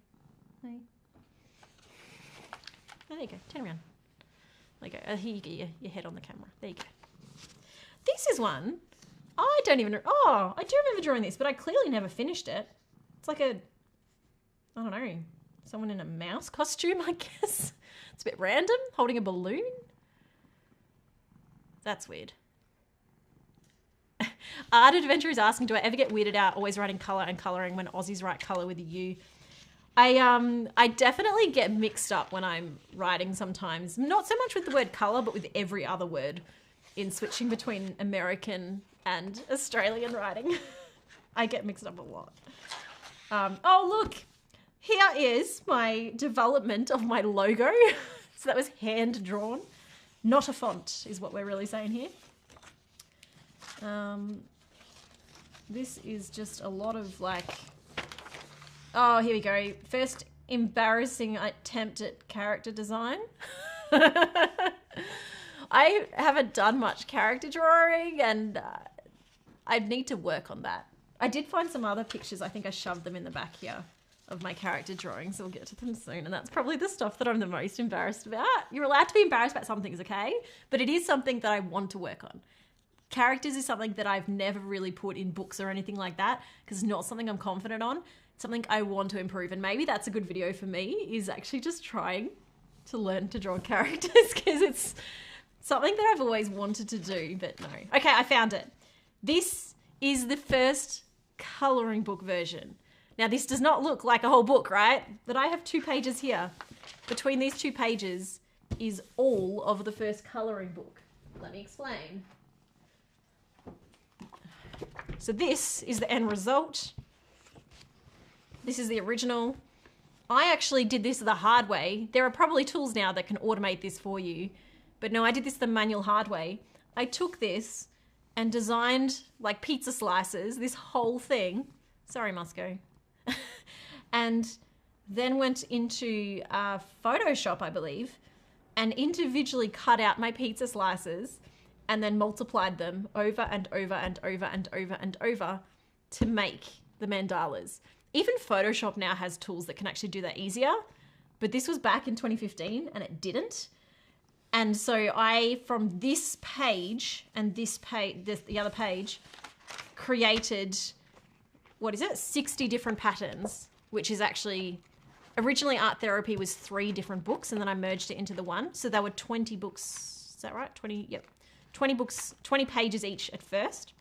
Hey. Oh, there you go. Turn around. There you go. Here you get your head on the camera. There you go. This is one. I don't even... Oh, I do remember drawing this, but I clearly never finished it. It's like a... I don't know. Someone in a mouse costume, I guess. It's a bit random. Holding a balloon. That's weird. Art Adventure is asking, do I ever get weirded out always writing colour and colouring when Aussies write colour with a U? I definitely get mixed up when I'm writing sometimes. Not so much with the word colour, but with every other word in switching between American and Australian writing. I get mixed up a lot. Oh, look. Here is my development of my logo. So that was hand drawn. Not a font is what we're really saying here. This is just a lot of like, oh, here we go. First embarrassing attempt at character design. I haven't done much character drawing and I need to work on that. I did find some other pictures. I think I shoved them in the back here of my character drawings. So we'll get to them soon. And that's probably the stuff that I'm the most embarrassed about. You're allowed to be embarrassed about some things, okay? But it is something that I want to work on. Characters is something that I've never really put in books or anything like that because it's not something I'm confident on. It's something I want to improve. And maybe that's a good video for me, is actually just trying to learn to draw characters because it's something that I've always wanted to do, but no. Okay, I found it. This is the first colouring book version. Now, this does not look like a whole book, right? But I have 2 pages here. Between these 2 pages is all of the first colouring book. Let me explain. So this is the end result. This is the original. I actually did this the hard way. There are probably tools now that can automate this for you. But no, I did this the manual hard way. I took this and designed like pizza slices, this whole thing. Sorry, Mosko. And then went into Photoshop, I believe, and individually cut out my pizza slices and then multiplied them over and over and over and over and over to make the mandalas. Even Photoshop now has tools that can actually do that easier, but this was back in 2015 and it didn't. And so I, from this page and this page, the other page, created, what is it? 60 different patterns, which is actually, originally Art Therapy was 3 different books and then I merged it into the one. So there were 20 books, is that right? 20, yep. 20 books, 20 pages each at first.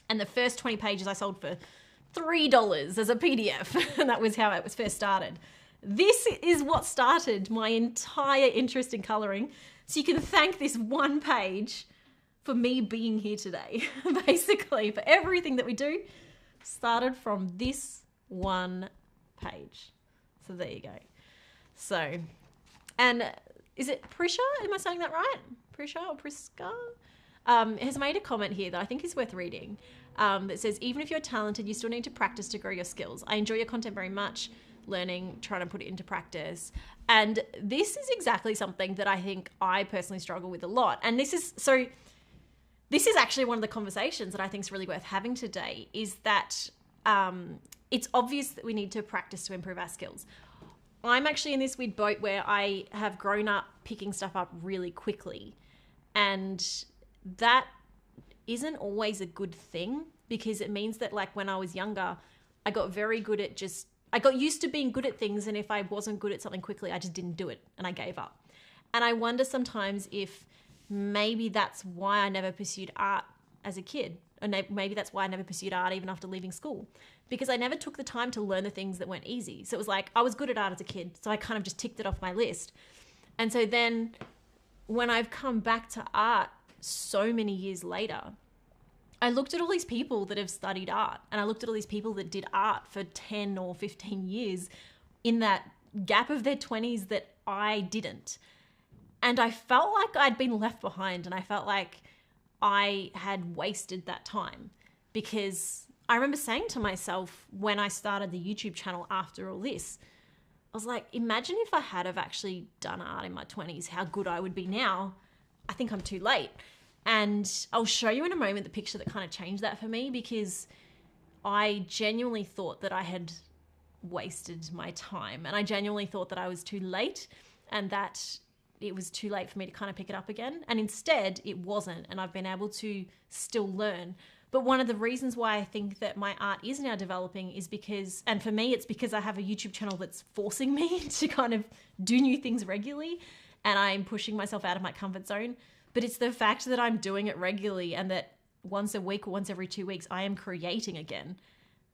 And the first 20 pages I sold for $3 as a PDF. And that was how it was first started. This is what started my entire interest in colouring. So you can thank this one page for me being here today. Basically, for everything that we do, started from this one page. So there you go. So, and is it Prisha? Am I saying that right? Prisha or Priska? Has made a comment here that I think is worth reading. That says, even if you're talented, you still need to practice to grow your skills. I enjoy your content very much. learning, trying to put it into practice. And this is exactly something that I think I personally struggle with a lot. And this is actually one of the conversations that I think is really worth having today, is that it's obvious that we need to practice to improve our skills. I'm actually in this weird boat where I have grown up picking stuff up really quickly. And that isn't always a good thing, because it means that, like, when I was younger, I got very good at I got used to being good at things. And if I wasn't good at something quickly, I just didn't do it and I gave up. And I wonder sometimes if maybe that's why I never pursued art as a kid. And maybe that's why I never pursued art even after leaving school, because I never took the time to learn the things that weren't easy. So it was like, I was good at art as a kid, so I kind of just ticked it off my list. And so then when I've come back to art so many years later, I looked at all these people that have studied art, and I looked at all these people that did art for 10 or 15 years in that gap of their 20s that I didn't. And I felt like I'd been left behind, and I felt like I had wasted that time, because I remember saying to myself when I started the YouTube channel after all this, I was like, imagine if I had have actually done art in my 20s, how good I would be now. I think I'm too late. And I'll show you in a moment the picture that kind of changed that for me, because I genuinely thought that I had wasted my time, and I genuinely thought that I was too late and that it was too late for me to kind of pick it up again. And instead it wasn't, and I've been able to still learn. But one of the reasons why I think that my art is now developing is because, and for me, it's because I have a YouTube channel that's forcing me to kind of do new things regularly, and I'm pushing myself out of my comfort zone. But it's the fact that I'm doing it regularly, and that once a week or once every 2 weeks, I am creating again.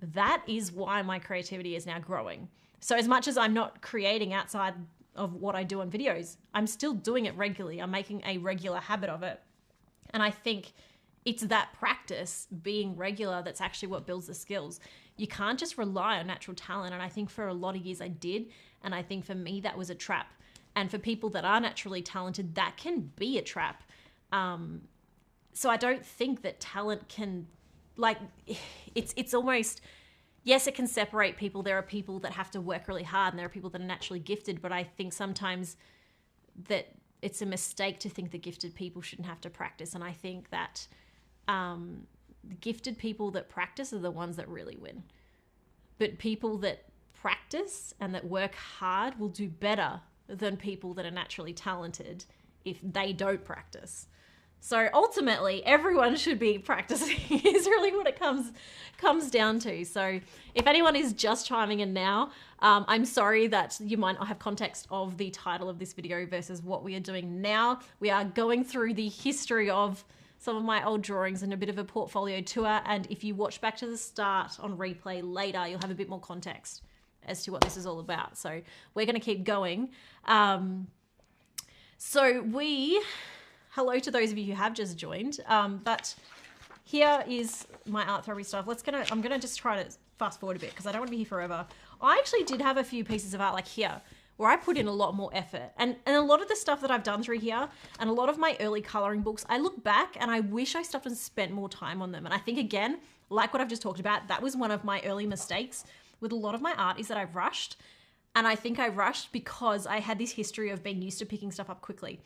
That is why my creativity is now growing. So as much as I'm not creating outside of what I do on videos, I'm still doing it regularly. I'm making a regular habit of it. And I think it's that practice being regular that's actually what builds the skills. You can't just rely on natural talent. And I think for a lot of years I did. And I think for me, that was a trap. And for people that are naturally talented, that can be a trap. So I don't think that talent can, like, it's almost, yes, it can separate people. There are people that have to work really hard, and there are people that are naturally gifted. But I think sometimes that it's a mistake to think that gifted people shouldn't have to practice. And I think that gifted people that practice are the ones that really win. But people that practice and that work hard will do better than people that are naturally talented if they don't practice. So ultimately, everyone should be practicing is really what it comes down to. So if anyone is just chiming in now, I'm sorry that you might not have context of the title of this video versus what we are doing now. We are going through the history of some of my old drawings and a bit of a portfolio tour. And if you watch back to the start on replay later, you'll have a bit more context as to what this is all about. So we're going to keep going. Hello to those of you who have just joined. But here is my art therapy stuff. I'm gonna just try to fast forward a bit because I don't want to be here forever. I actually did have a few pieces of art like here where I put in a lot more effort. And a lot of the stuff that I've done through here and a lot of my early coloring books, I look back and I wish I stopped and spent more time on them. And I think, again, like what I've just talked about, that was one of my early mistakes with a lot of my art, is that I've rushed. And I think I rushed because I had this history of being used to picking stuff up quickly.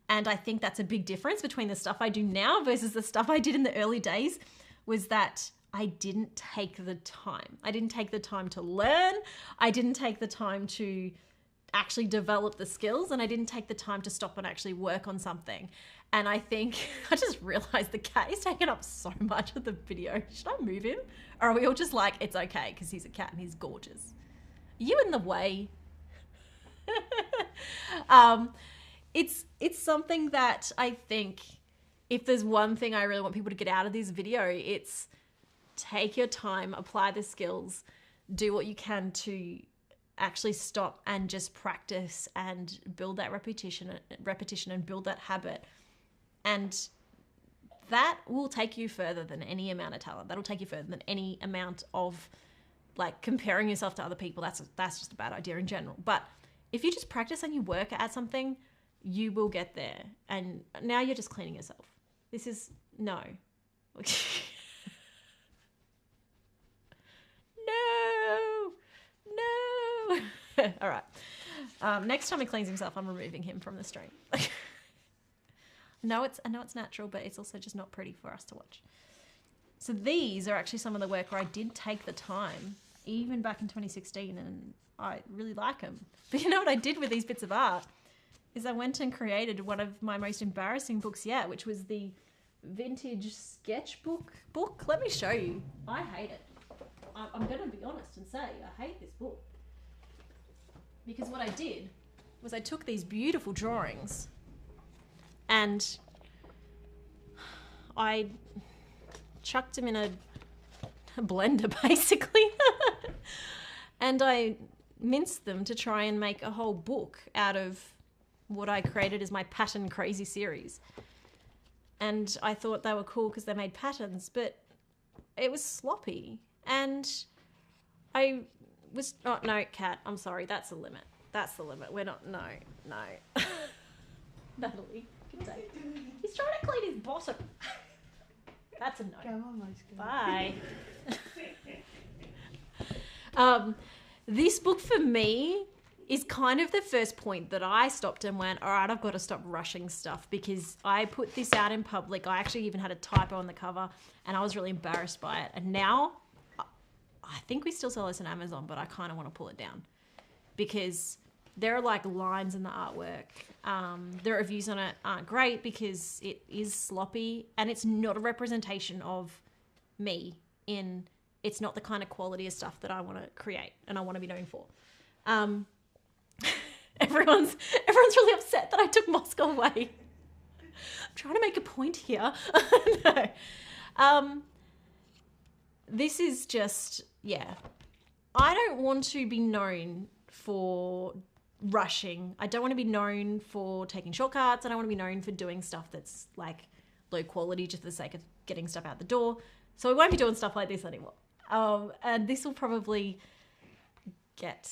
And I think that's a big difference between the stuff I do now versus the stuff I did in the early days, was that I didn't take the time. I didn't take the time to learn. I didn't take the time to actually develop the skills, and I didn't take the time to stop and actually work on something. And I think I just realized the cat is taking up so much of the video. Should I move him? Or are we all just like, it's okay because he's a cat and he's gorgeous? Are you in the way? It's something that I think, if there's one thing I really want people to get out of this video, it's take your time, apply the skills, do what you can to actually stop and just practice and build that repetition and build that habit. And that will take you further than any amount of talent. That'll take you further than any amount of like comparing yourself to other people. That's just a bad idea in general. But if you just practice and you work at something, you will get there. And now you're just cleaning yourself. This is no. No. All right. Next time he cleans himself, I'm removing him from the stream. I know it's natural, but it's also just not pretty for us to watch. So these are actually some of the work where I did take the time, even back in 2016, and I really like them. But you know what I did with these bits of art is I went and created one of my most embarrassing books yet, which was the vintage sketchbook book. Let me show you. I hate it. I'm going to be honest and say I hate this book. Because what I did was I took these beautiful drawings and I chucked them in a blender, basically. And I minced them to try and make a whole book out of what I created as my pattern crazy series. And I thought they were cool because they made patterns, but it was sloppy. And I was, oh no, Kat, I'm sorry, that's the limit. That's the limit. We're not, no. Natalie, good day. He's trying to clean his bottom. That's a no. Come on, Mosko. Bye. This book for me is kind of the first point that I stopped and went, all right, I've got to stop rushing stuff, because I put this out in public. I actually even had a typo on the cover and I was really embarrassed by it. And now I think we still sell this on Amazon, but I kind of want to pull it down because there are like lines in the artwork. The reviews on it aren't great because it is sloppy and it's not a representation of me it's not the kind of quality of stuff that I want to create and I want to be known for. Everyone's really upset that I took Mosko away. I'm trying to make a point here. No. This is just, yeah. I don't want to be known for rushing. I don't want to be known for taking shortcuts. I don't want to be known for doing stuff that's like low quality just for the sake of getting stuff out the door. So we won't be doing stuff like this anymore. And this will probably get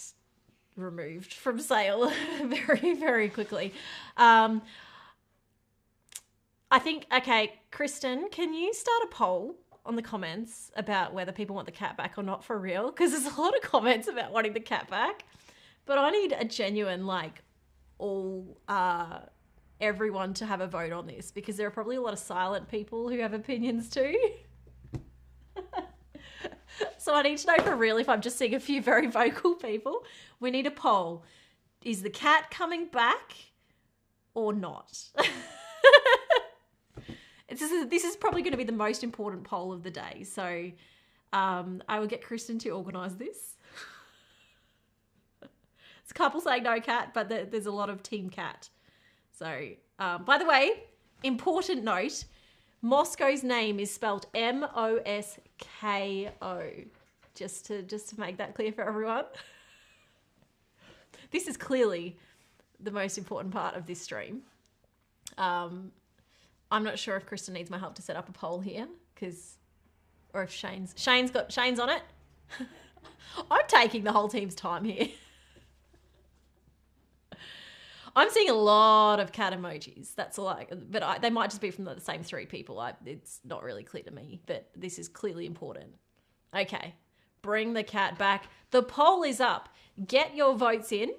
removed from sale very, very quickly. I think, okay, Kristen, can you start a poll on the comments about whether people want the cat back or not for real? Because there's a lot of comments about wanting the cat back. But I need a genuine, like, everyone to have a vote on this, because there are probably a lot of silent people who have opinions too. So I need to know for real if I'm just seeing a few very vocal people. We need a poll. Is the cat coming back or not? This is probably going to be the most important poll of the day. So I will get Kristen to organise this. It's a couple saying no cat, but there's a lot of team cat. So, by the way, important note, Mosko's name is spelled M-O-S-K-O. Just to make that clear for everyone. This is clearly the most important part of this stream. I'm not sure if Kristen needs my help to set up a poll here, or if Shane's on it. I'm taking the whole team's time here. I'm seeing a lot of cat emojis. That's all but they might just be from the same three people. It's not really clear to me, but this is clearly important. Okay, bring the cat back. The poll is up. Get your votes in.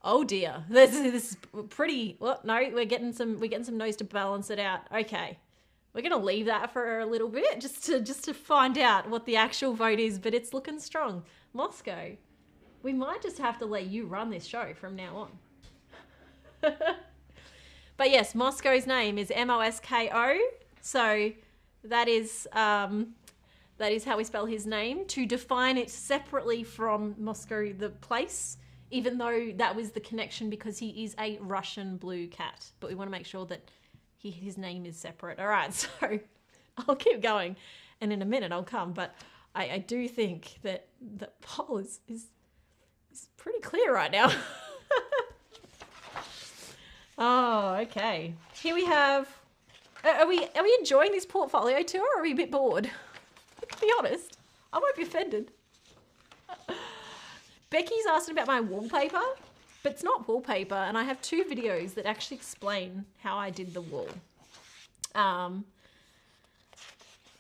Oh dear, this is pretty. Well, no, we're getting some no's to balance it out. Okay, we're gonna leave that for a little bit just to find out what the actual vote is, but it's looking strong. Mosko, we might just have to let you run this show from now on. But yes, Mosko's name is M-O-S-K-O. So that is how we spell his name. To define it separately from Mosko the place, even though that was the connection because he is a Russian blue cat. But we want to make sure that his name is separate. All right, so I'll keep going. And in a minute I'll come. But I do think that the poll is pretty clear right now. Oh, okay. Here we have. Are we enjoying this portfolio tour, or are we a bit bored? To be honest, I won't be offended. Becky's asking about my wallpaper, but it's not wallpaper, and I have 2 videos that actually explain how I did the wall.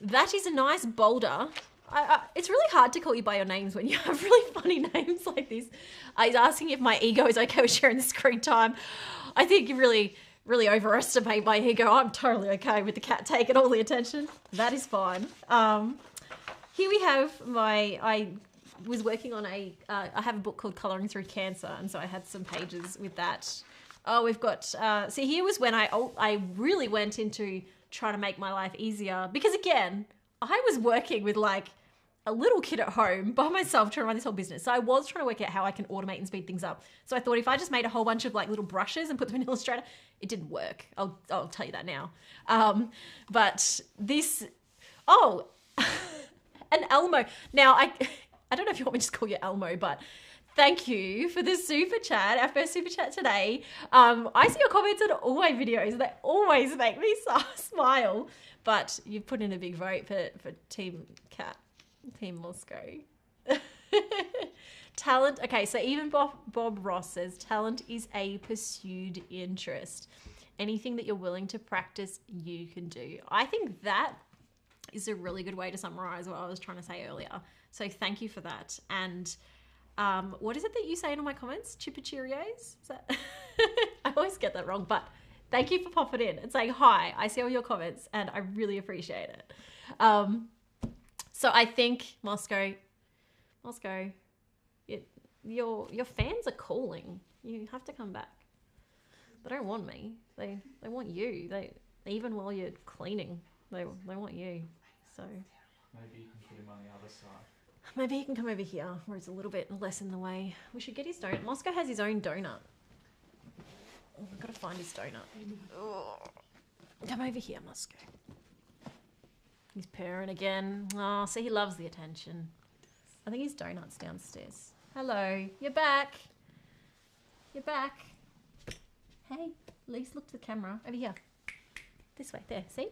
That is a nice boulder it's really hard to call you by your names when you have really funny names like this. He's asking if my ego is okay with sharing the screen time. I think you really overestimate my ego. I'm totally okay with the cat taking all the attention. That is fine. Here we have I was working on I have a book called Colouring Through Cancer, and so I had some pages with that. Oh, we've got, see, here was when I really went into trying to make my life easier, because again, I was working with like a little kid at home by myself trying to run this whole business. So I was trying to work out how I can automate and speed things up. So I thought if I just made a whole bunch of like little brushes and put them in Illustrator, it didn't work. I'll tell you that now. But this, an Elmo. Now, I don't know if you want me to just call you Elmo, but thank you for the super chat, our first super chat today. I see your comments on all my videos. They always make me smile. But you've put in a big vote for Team Cat, Team Mosko. Talent. Okay, so even Bob Ross says talent is a pursued interest. Anything that you're willing to practice, you can do. I think that is a really good way to summarize what I was trying to say earlier. So thank you for that. And what is it that you say in all my comments? Chippa Cheerios? Is that? I always get that wrong, but thank you for popping in and saying hi. I see all your comments and I really appreciate it. So I think Mosko, your fans are calling. You have to come back. They don't want me. They want you. They even while you're cleaning, they want you. So maybe you can put him on the other side. Maybe he can come over here where it's a little bit less in the way. We should get his donut. Mosko has his own donut. Oh, I've got to find his donut. Oh. Come over here, Mosko. He's purring again. Oh, see, he loves the attention. I think his donut's downstairs. Hello, you're back. You're back. Hey, at least look to the camera. Over here. This way, there, see?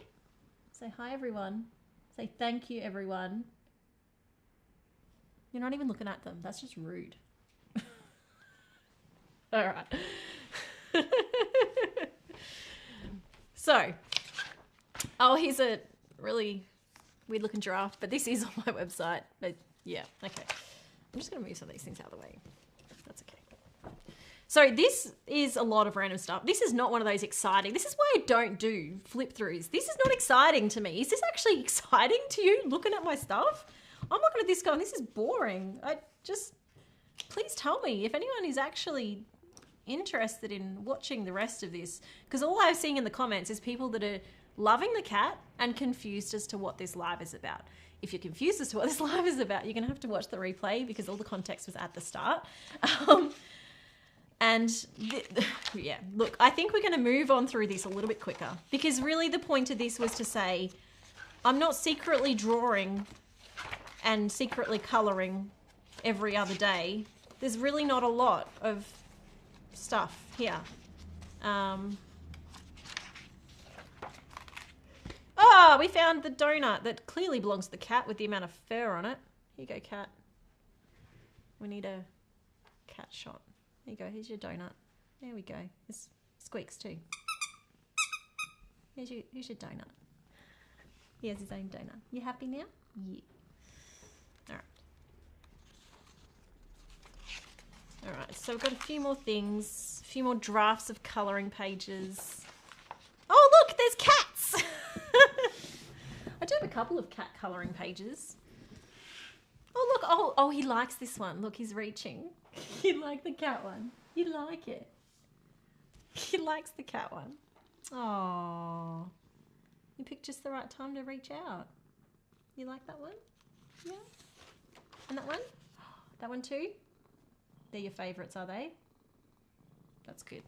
Say hi, everyone. Say thank you, everyone. You're not even looking at them. That's just rude. All right. So, here's a really weird looking giraffe, but this is on my website. But yeah, okay. I'm just going to move some of these things out of the way. That's okay. So this is a lot of random stuff. This is not one of those exciting. This is why I don't do flip throughs. This is not exciting to me. Is this actually exciting to you, looking at my stuff? I'm looking at this going, this is boring. Please tell me if anyone is actually interested in watching the rest of this, because all I'm seeing in the comments is people that are loving the cat and confused as to what this live is about. If you're confused as to what this live is about, you're going to have to watch the replay because all the context was at the start. Yeah, look, I think we're going to move on through this a little bit quicker, because really the point of this was to say, I'm not secretly drawing and secretly colouring every other day. There's really not a lot of stuff here. We found the donut that clearly belongs to the cat with the amount of fur on it. Here you go, cat. We need a cat shot. There you go, here's your donut. There we go. This squeaks too. Here's your donut. He has his own donut. You happy now? Yeah. Alright, so we've got a few more things. A few more drafts of colouring pages. Oh look, there's cats! I do have a couple of cat colouring pages. Oh look, oh he likes this one. Look, he's reaching. You like the cat one? You like it? He likes the cat one. Oh, you picked just the right time to reach out. You like that one? Yeah? And that one? That one too? They're your favourites, are they? That's good.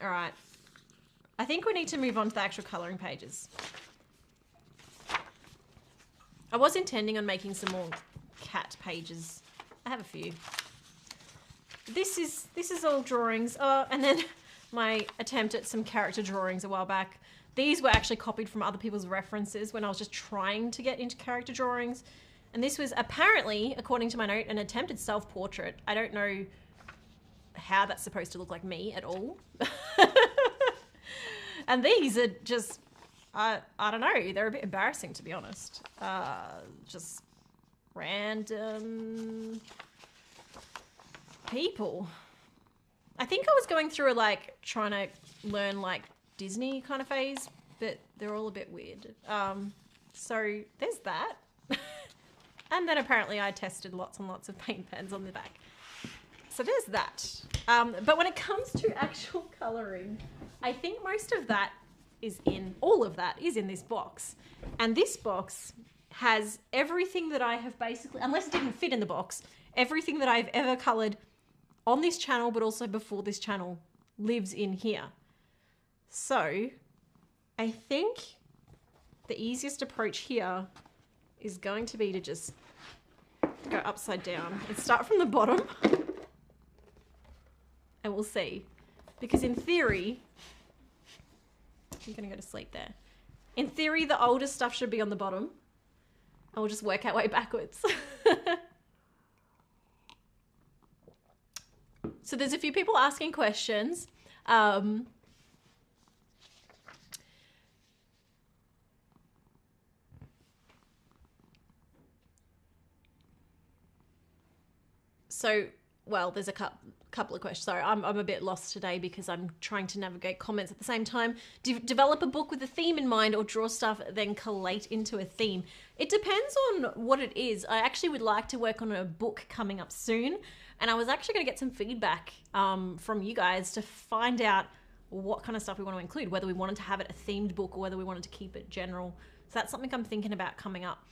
All right. I think we need to move on to the actual colouring pages. I was intending on making some more cat pages. I have a few. This is all drawings. Oh, and then my attempt at some character drawings a while back. These were actually copied from other people's references when I was just trying to get into character drawings. And this was apparently, according to my note, an attempted self-portrait. I don't know how that's supposed to look like me at all. And these are just I don't know. They're a bit embarrassing, to be honest. Just random people. I think I was going through like trying to learn like Disney kind of phase, but they're all a bit weird. So there's that. And then apparently I tested lots and lots of paint pens on the back. So there's that. But when it comes to actual colouring, I think most of that all of that is in this box. And this box has everything that I have basically, unless it didn't fit in the box, everything that I've ever coloured on this channel, but also before this channel, lives in here. So I think the easiest approach here is going to be to just go upside down and start from the bottom. And we'll see. Because in theory, I'm going to go to sleep there. In theory, the older stuff should be on the bottom. And we'll just work our way backwards. So there's a few people asking questions. So, well, there's a couple of questions. Sorry, I'm a bit lost today because I'm trying to navigate comments at the same time. Develop a book with a theme in mind or draw stuff, then collate into a theme. It depends on what it is. I actually would like to work on a book coming up soon. And I was actually going to get some feedback from you guys to find out what kind of stuff we want to include, whether we wanted to have it a themed book or whether we wanted to keep it general. So that's something I'm thinking about coming up.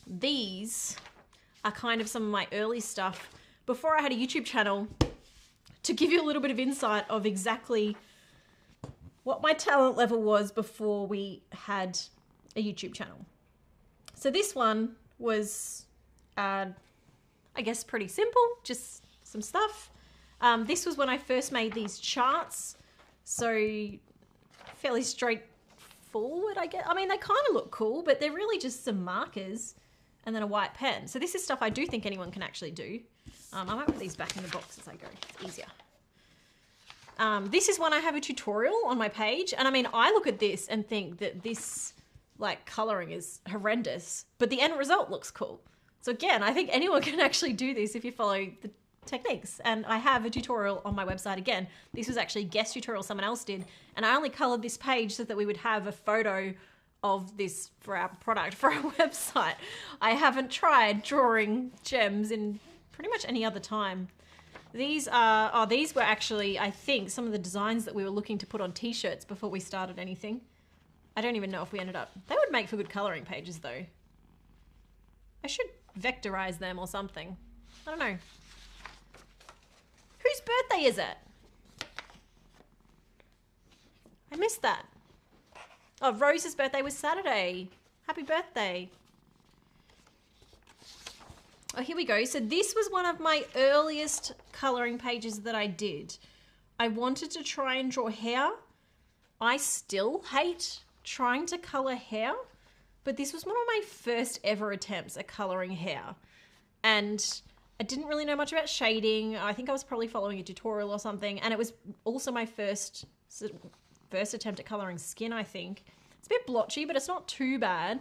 These are kind of some of my early stuff before I had a YouTube channel, to give you a little bit of insight of exactly what my talent level was before we had a YouTube channel. So this one was, I guess, pretty simple, just some stuff. This was when I first made these charts. So fairly straightforward, I guess. I mean, they kind of look cool, but they're really just some markers and then a white pen. So this is stuff I do think anyone can actually do. I might put these back in the box as I go. It's easier. This is when I have a tutorial on my page. And I mean, I look at this and think that this like coloring is horrendous, but the end result looks cool. So again, I think anyone can actually do this if you follow the techniques. And I have a tutorial on my website again. This was actually a guest tutorial someone else did. And I only colored this page so that we would have a photo of this for our product, for our website. I haven't tried drawing gems in pretty much any other time. These are, these were actually, I think, some of the designs that we were looking to put on t-shirts before we started anything. I don't even know if we ended up, they would make for good coloring pages though. I should vectorize them or something. I don't know. Whose birthday is it? I missed that. Oh, Rose's birthday was Saturday. Happy birthday. Oh, here we go. So this was one of my earliest coloring pages that I did. I wanted to try and draw hair. I still hate trying to color hair, but this was one of my first ever attempts at coloring hair. And I didn't really know much about shading. I think I was probably following a tutorial or something. And it was also my first attempt at coloring skin, I think. It's a bit blotchy, but it's not too bad.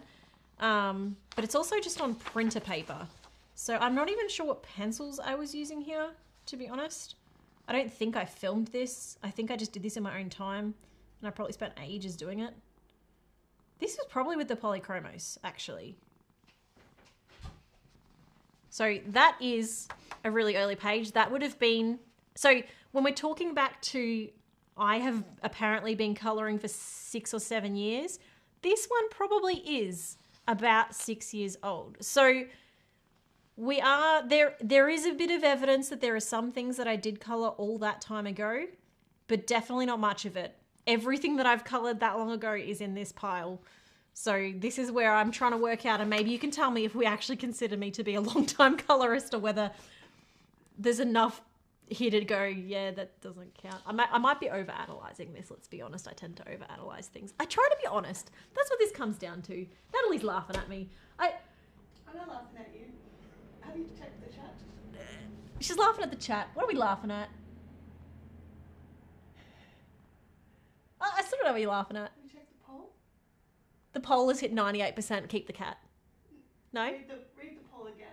But it's also just on printer paper. So I'm not even sure what pencils I was using here, to be honest. I don't think I filmed this. I think I just did this in my own time. And I probably spent ages doing it. This was probably with the polychromos, actually. So that is a really early page. That would have been... So when we're talking back to... I have apparently been colouring for 6 or 7 years. This one probably is about 6 years old. So we are... There is a bit of evidence that there are some things that I did colour all that time ago, but definitely not much of it. Everything that I've coloured that long ago is in this pile. So this is where I'm trying to work out, and maybe you can tell me if we actually consider me to be a long-time colorist or whether there's enough here to go, yeah, that doesn't count. I might be over-analysing this, let's be honest. I tend to over-analyse things. I try to be honest. That's what this comes down to. Natalie's laughing at me. I'm not laughing at you. Have you checked the chat? She's laughing at the chat. What are we laughing at? I still don't know what you're laughing at. Have you checked the The poll has hit 98%. Keep the cat. No? Read the poll again.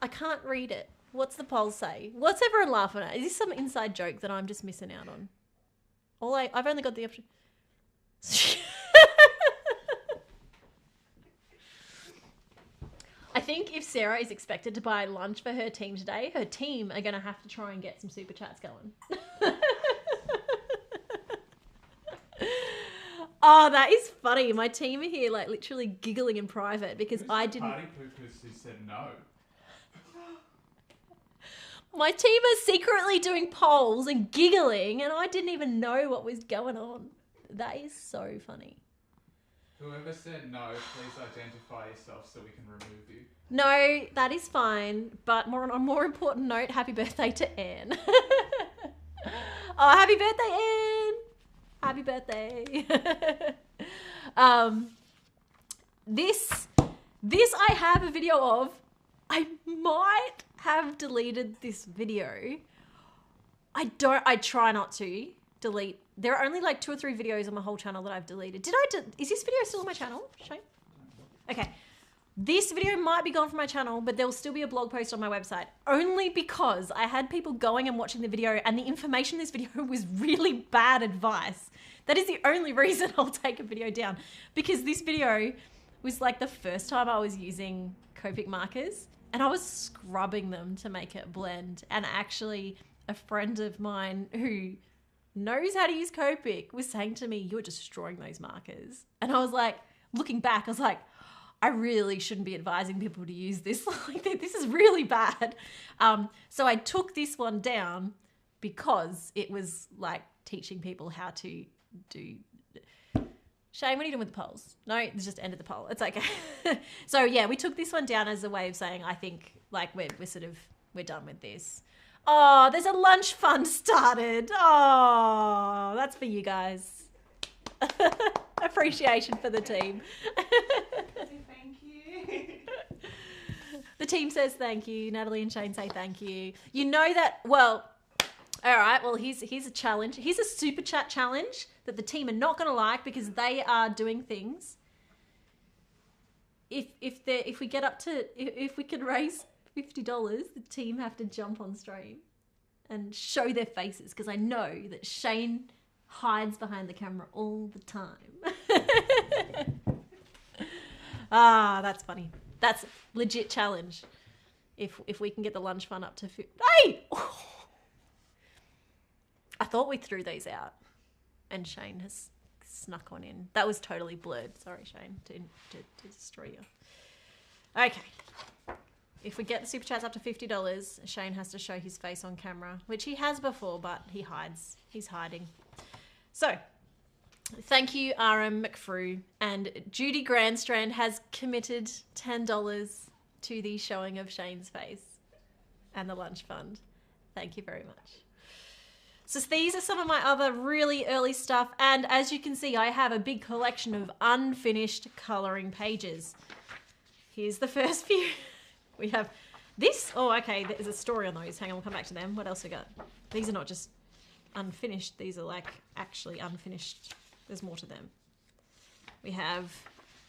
I can't read it. What's the poll say? What's everyone laughing at? Is this some inside joke that I'm just missing out on? I've only got the option. I think if Sarah is expected to buy lunch for her team today, her team are going to have to try and get some super chats going. Oh, that is funny. My team are here like literally giggling in private because Who's I the didn't... party poopers who said no? My team are secretly doing polls and giggling and I didn't even know what was going on. That is so funny. Whoever said no, please identify yourself so we can remove you. No, that is fine. But on a more important note, happy birthday to Anne. Oh, happy birthday, Anne. Happy birthday. This I have a video of. I might have deleted this video. I try not to delete. There are only like 2 or 3 videos on my whole channel that I've deleted. Is this video still on my channel, Shane? Okay. This video might be gone from my channel, but there will still be a blog post on my website. Only because I had people going and watching the video and the information in this video was really bad advice. That is the only reason I'll take a video down. Because this video was like the first time I was using Copic markers and I was scrubbing them to make it blend. And actually a friend of mine who knows how to use Copic was saying to me, "You're destroying those markers." And I was like, looking back, I was like, I really shouldn't be advising people to use this. Like, this is really bad. So I took this one down because it was like teaching people how to do... Shane, what are you doing with the polls? No, it's just ended the poll. It's okay. So yeah, we took this one down as a way of saying, I think like we're done with this. Oh, there's a lunch fund started. Oh, that's for you guys. Appreciation for the team. Thank you. The team says thank you. Natalie and Shane say thank you. You know that, well, all right, well, here's a challenge. Here's a super chat challenge that the team are not going to like because they are doing things. If we get up to, if we can raise $50, the team have to jump on stream and show their faces because I know that Shane hides behind the camera all the time. Ah, that's funny. That's legit challenge. If we can get the lunch fund up to... Hey! I thought we threw these out and Shane has snuck one in. That was totally blurred. Sorry, Shane, to destroy you. Okay. If we get the super chats up to $50, Shane has to show his face on camera, which he has before, but he hides. He's hiding. So, thank you, RM McFrew. And Judy Grandstrand has committed $10 to the showing of Shane's face and the lunch fund. Thank you very much. So these are some of my other really early stuff. And as you can see, I have a big collection of unfinished colouring pages. Here's the first few. We have this. Oh, okay. There's a story on those. Hang on, we'll come back to them. What else we got? These are not just unfinished. These are like actually unfinished. There's more to them. We have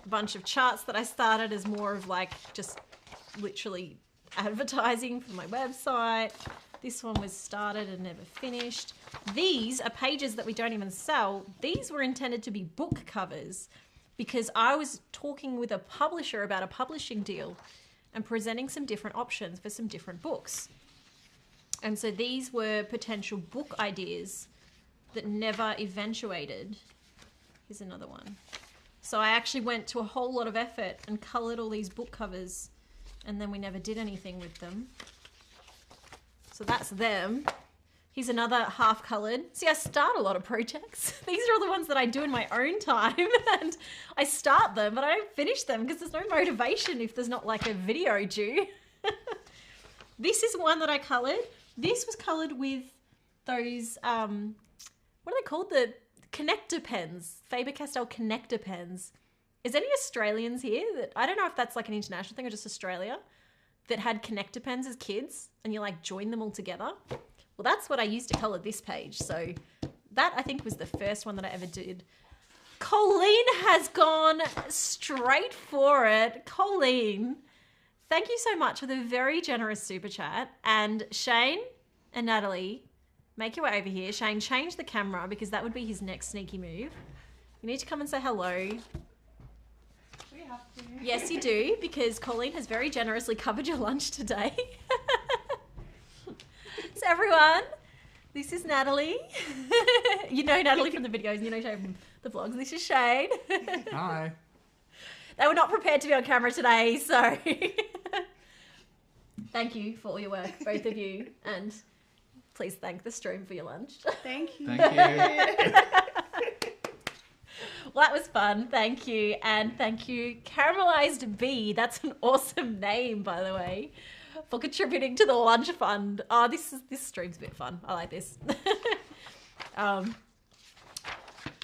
a bunch of charts that I started as more of like just literally advertising for my website. This one was started and never finished. These are pages that we don't even sell. These were intended to be book covers because I was talking with a publisher about a publishing deal and presenting some different options for some different books. And so these were potential book ideas that never eventuated. Here's another one. So I actually went to a whole lot of effort and coloured all these book covers and then we never did anything with them. So that's them. Here's another half coloured. See, I start a lot of projects. These are all the ones that I do in my own time and I start them, but I don't finish them because there's no motivation if there's not like a video due. This is one that I coloured. This was coloured with those, what are they called? The connector pens, Faber-Castell connector pens. Is any Australians here that, I don't know if that's like an international thing or just Australia, that had connector pens as kids and you like join them all together? Well, that's what I used to colour this page. So that I think was the first one that I ever did Colleen has gone straight for it. Colleen, thank you so much for the very generous super chat. And Shane and Natalie, make your way over here. Shane, change the camera because that would be his next sneaky move. You need to come and say hello. We have to. Yes, you do, because Colleen has very generously covered your lunch today. So everyone, this is Natalie. You know Natalie from the videos and you know Shane from the vlogs. This is Shane. Hi. They were not prepared to be on camera today, so thank you for all your work, both of you, and please thank the stream for your lunch. Thank you. Thank you. Well, that was fun. Thank you. And thank you, Caramelized Bee. That's an awesome name, by the way, for contributing to the lunch fund. Oh, this stream's a bit fun. I like this.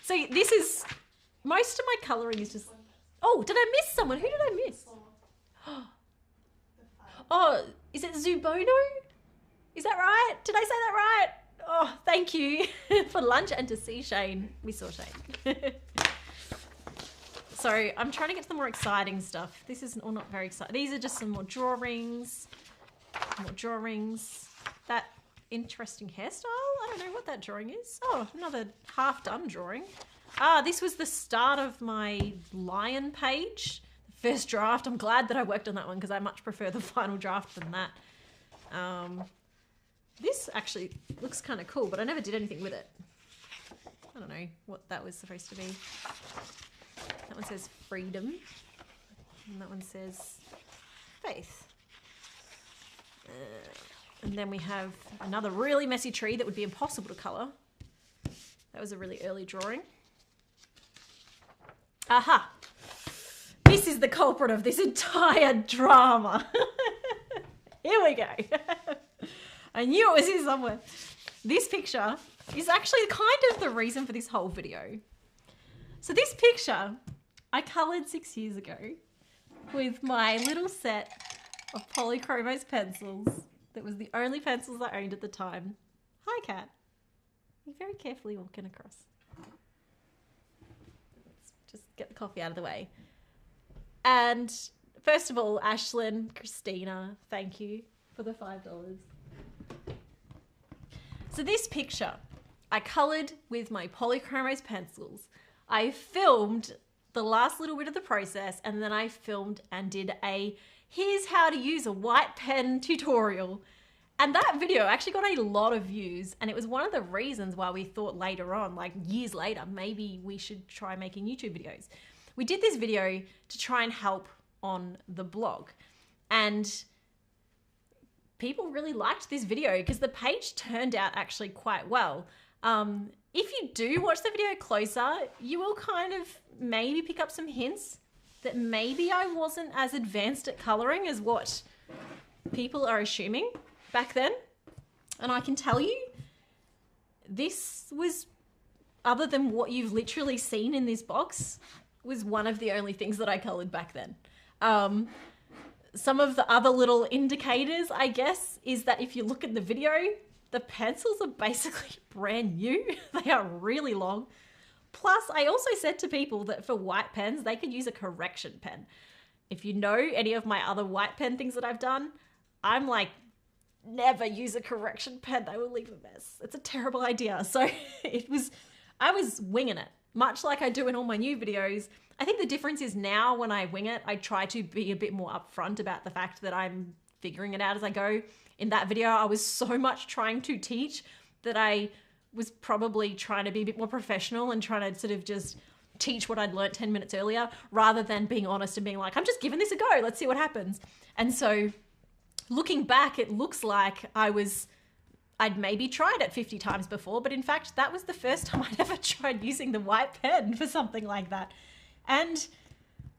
So this is, most of my colouring is just, oh, did I miss someone? Who did I miss? Oh, is it Zubono? Is that right? Did I say that right? Oh, thank you for lunch and to see Shane. We saw Shane. So I'm trying to get to the more exciting stuff. This is all not very exciting. These are just some more drawings. More drawings. That interesting hairstyle. I don't know what that drawing is. Oh, another half done drawing. Ah, this was the start of my lion page. The first draft. I'm glad that I worked on that one because I much prefer the final draft than that. This actually looks kind of cool, but I never did anything with it. I don't know what that was supposed to be. That one says freedom. And that one says faith. And then we have another really messy tree that would be impossible to colour. That was a really early drawing. Aha! This is the culprit of this entire drama. Here we go. I knew it was here somewhere. This picture is actually kind of the reason for this whole video. So this picture I coloured 6 years ago with my little set of Polychromos pencils. That was the only pencils I owned at the time. Hi, Kat. You're very carefully walking across. Let's just get the coffee out of the way. And first of all, Ashlyn, Christina, thank you for the $5. So this picture, I coloured with my Polychromos pencils. I filmed the last little bit of the process and then I filmed and did a here's how to use a white pen tutorial. And that video actually got a lot of views and it was one of the reasons why we thought later on, like years later, maybe we should try making YouTube videos. We did this video to try and help on the blog and people really liked this video because the page turned out actually quite well. If you do watch the video closer, you will kind of maybe pick up some hints that maybe I wasn't as advanced at colouring as what people are assuming back then. And I can tell you, this was, other than what you've literally seen in this box, was one of the only things that I coloured back then. Some of the other little indicators, I guess, is that if you look at the video, the pencils are basically brand new. They are really long. Plus, I also said to people that for white pens, they could use a correction pen. If you know any of my other white pen things that I've done, I'm like, never use a correction pen. They will leave a mess. It's a terrible idea. So I was winging it, much like I do in all my new videos. I think the difference is now when I wing it, I try to be a bit more upfront about the fact that I'm figuring it out as I go. In that video, I was so much trying to teach that I was probably trying to be a bit more professional and trying to sort of just teach what I'd learnt 10 minutes earlier rather than being honest and being like, I'm just giving this a go. Let's see what happens. And so looking back, it looks like I'd maybe tried it 50 times before, but in fact, that was the first time I'd ever tried using the white pen for something like that. And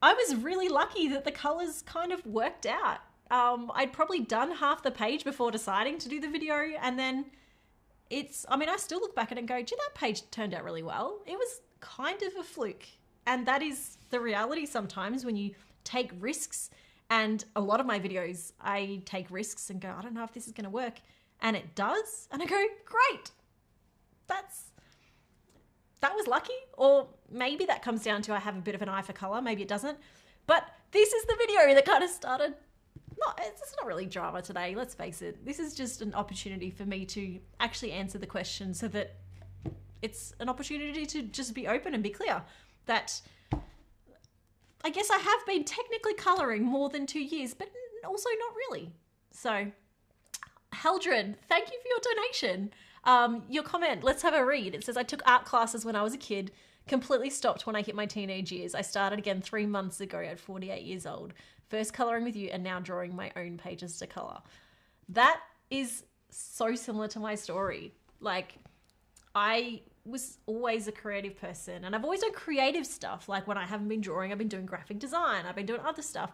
I was really lucky that the colors kind of worked out. I'd probably done half the page before deciding to do the video, and then I still look back at it and go, gee, that page turned out really well. It was kind of a fluke. And that is the reality sometimes when you take risks. And a lot of my videos, I take risks and go, I don't know if this is going to work. And it does. And I go, great. that was lucky, or maybe that comes down to I have a bit of an eye for color. Maybe it doesn't. But this is the video that kind of started. It's not really drama today, let's face it. This is just an opportunity for me to actually answer the question so that it's an opportunity to just be open and be clear that I guess I have been technically colouring more than 2 years, but also not really. So, Heldred, thank you for your donation. Your comment, let's have a read. It says, I took art classes when I was a kid, completely stopped when I hit my teenage years. I started again 3 months ago at 48 years old. First colouring with you and now drawing my own pages to colour. That is so similar to my story. Like, I was always a creative person and I've always done creative stuff. Like when I haven't been drawing, I've been doing graphic design. I've been doing other stuff.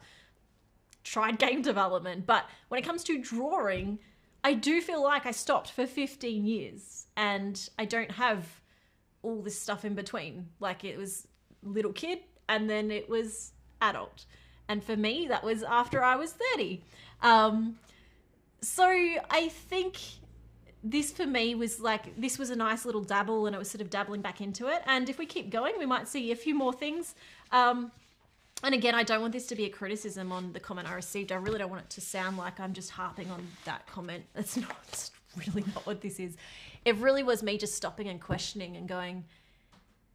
Tried game development. But when it comes to drawing, I do feel like I stopped for 15 years and I don't have all this stuff in between. Like it was little kid and then it was adult. And for me, that was after I was 30. So I think this for me was like, this was a nice little dabble and it was sort of dabbling back into it. And if we keep going, we might see a few more things. And again, I don't want this to be a criticism on the comment I received. I really don't want it to sound like I'm just harping on that comment. It's really not what this is. It really was me just stopping and questioning and going,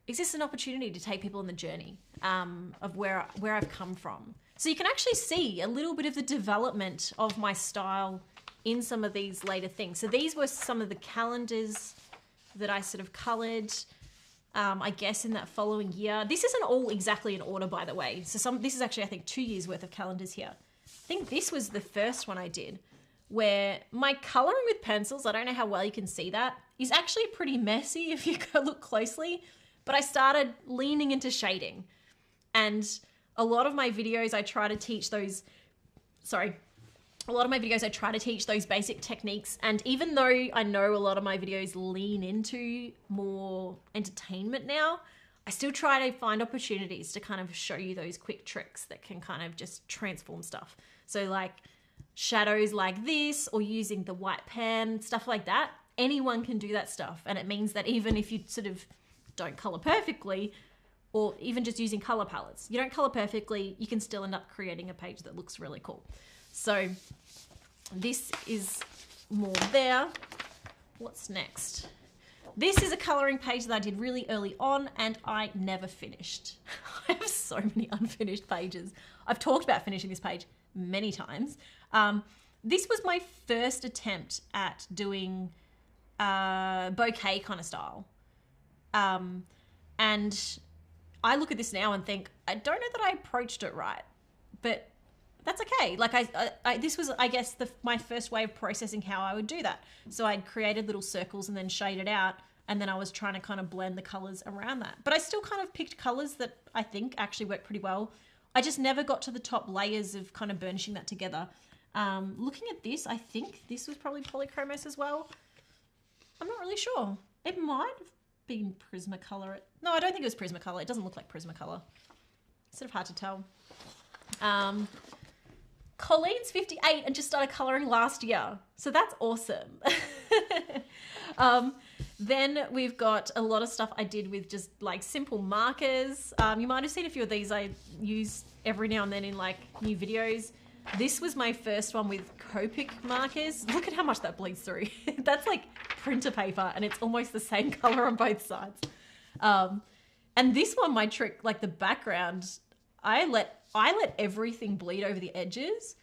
is this an opportunity to take people on the journey of where I've come from? So you can actually see a little bit of the development of my style in some of these later things. So these were some of the calendars that I sort of coloured, I guess, in that following year. This isn't all exactly in order, by the way. So this is actually, I think, 2 years worth of calendars here. I think this was the first one I did where my colouring with pencils, I don't know how well you can see that, is actually pretty messy if you go look closely. But I started leaning into shading. And a lot of my videos, I try to teach those, those basic techniques. And even though I know a lot of my videos lean into more entertainment now, I still try to find opportunities to kind of show you those quick tricks that can kind of just transform stuff. So like shadows like this, or using the white pen, stuff like that. Anyone can do that stuff. And it means that even if you sort of don't color perfectly, or even just using color palettes, you don't color perfectly, you can still end up creating a page that looks really cool. So this is more there. What's next? This is a coloring page that I did really early on and I never finished. I have so many unfinished pages. I've talked about finishing this page many times. This was my first attempt at doing bouquet kind of style. And I look at this now and think, I don't know that I approached it right, but that's okay. Like this was, I guess, my first way of processing how I would do that. So I'd created little circles and then shaded out, and then I was trying to kind of blend the colors around that. But I still kind of picked colors that I think actually worked pretty well. I just never got to the top layers of kind of burnishing that together. Looking at this, I think this was probably polychromos as well. I'm not really sure. It might have been Prismacolor. No, I don't think it was Prismacolor. It doesn't look like Prismacolor. It's sort of hard to tell. Colleen's 58 and just started colouring last year. So that's awesome. Then we've got a lot of stuff I did with just like simple markers. You might have seen a few of these I use every now and then in like new videos. This was my first one with Copic markers. Look at how much that bleeds through. That's like printer paper and it's almost the same color on both sides. And this one, my trick, like the background, I let everything bleed over the edges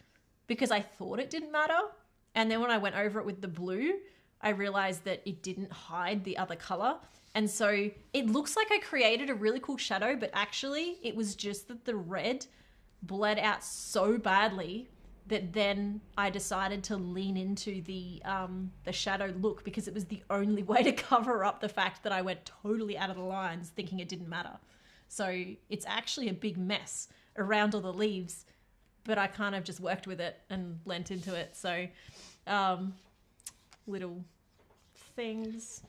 because I thought it didn't matter. And then when I went over it with the blue, I realized that it didn't hide the other color. And so it looks like I created a really cool shadow, but actually it was just that the red bled out so badly that then I decided to lean into the shadow look because it was the only way to cover up the fact that I went totally out of the lines thinking it didn't matter. So it's actually a big mess around all the leaves, but I kind of just worked with it and lent into it. So little things.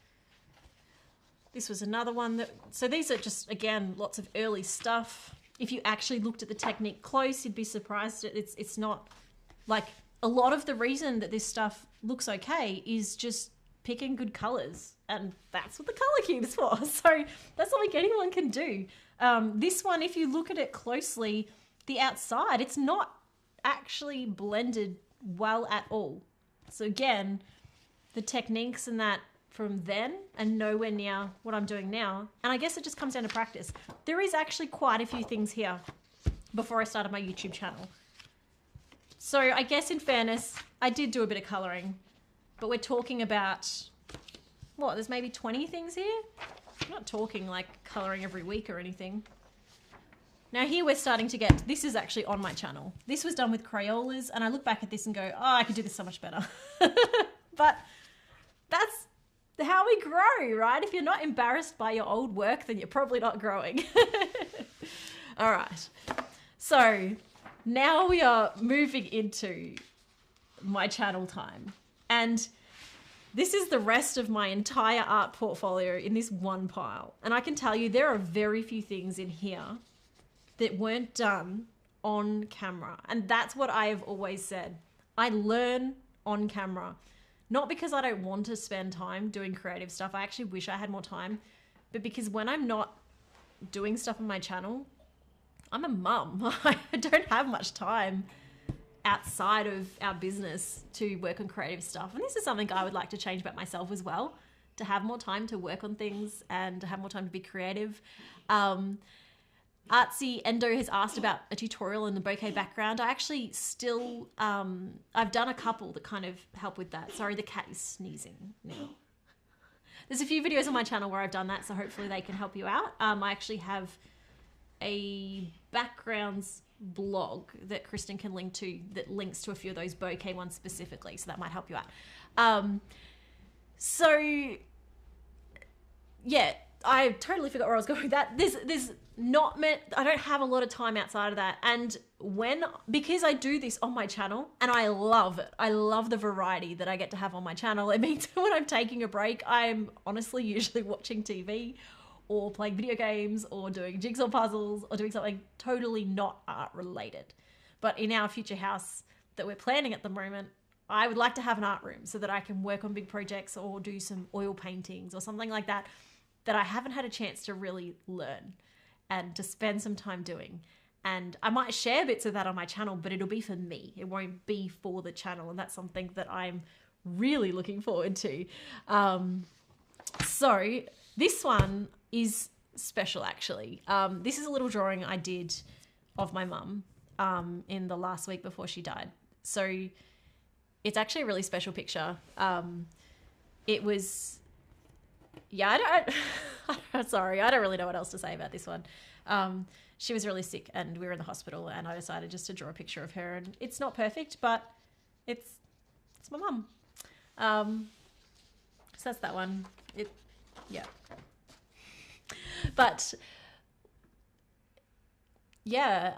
This was another one so these are just, again, lots of early stuff. If you actually looked at the technique close, you'd be surprised that it's not like a lot of the reason that this stuff looks okay is just picking good colors and that's what the color cube's for. So that's something anyone can do. This one, if you look at it closely, the outside, it's not actually blended well at all. So again, the techniques and that from then and nowhere near what I'm doing now. And I guess it just comes down to practice. There is actually quite a few things here before I started my YouTube channel. So I guess in fairness, I did do a bit of coloring, but we're talking about, what, there's maybe 20 things here? I'm not talking like coloring every week or anything. Now here we're starting to get, this is actually on my channel. This was done with Crayolas, and I look back at this and go, oh, I could do this so much better. But that's how we grow, right? If you're not embarrassed by your old work, then you're probably not growing. All right. So now we are moving into my channel time. And this is the rest of my entire art portfolio in this one pile. And I can tell you there are very few things in here that weren't done on camera. And that's what I have always said. I learn on camera. Not because I don't want to spend time doing creative stuff. I actually wish I had more time. But because when I'm not doing stuff on my channel, I'm a mum. I don't have much time outside of our business to work on creative stuff. And this is something I would like to change about myself as well, to have more time to work on things and to have more time to be creative. Artsy Endo has asked about a tutorial in the bouquet background. I actually still, I've done a couple that kind of help with that. Sorry, the cat is sneezing now. There's a few videos on my channel where I've done that, so hopefully they can help you out. I actually have a backgrounds blog that Kristen can link to that links to a few of those bouquet ones specifically, so that might help you out. So yeah, I totally forgot where I was going with that. There's not meant, I don't have a lot of time outside of that. And because I do this on my channel and I love it, I love the variety that I get to have on my channel. It means when I'm taking a break, I'm honestly usually watching TV or playing video games or doing jigsaw puzzles or doing something totally not art related. But in our future house that we're planning at the moment, I would like to have an art room so that I can work on big projects or do some oil paintings or something like that I haven't had a chance to really learn and to spend some time doing. And I might share bits of that on my channel, but it'll be for me. It won't be for the channel. And that's something that I'm really looking forward to. So this one is special, actually. This is a little drawing I did of my mum in the last week before she died. So it's actually a really special picture. It was... Yeah, sorry, I don't really know what else to say about this one. She was really sick and we were in the hospital, and I decided just to draw a picture of her, and it's not perfect, but it's my mum. So that's that one. Yeah. But yeah,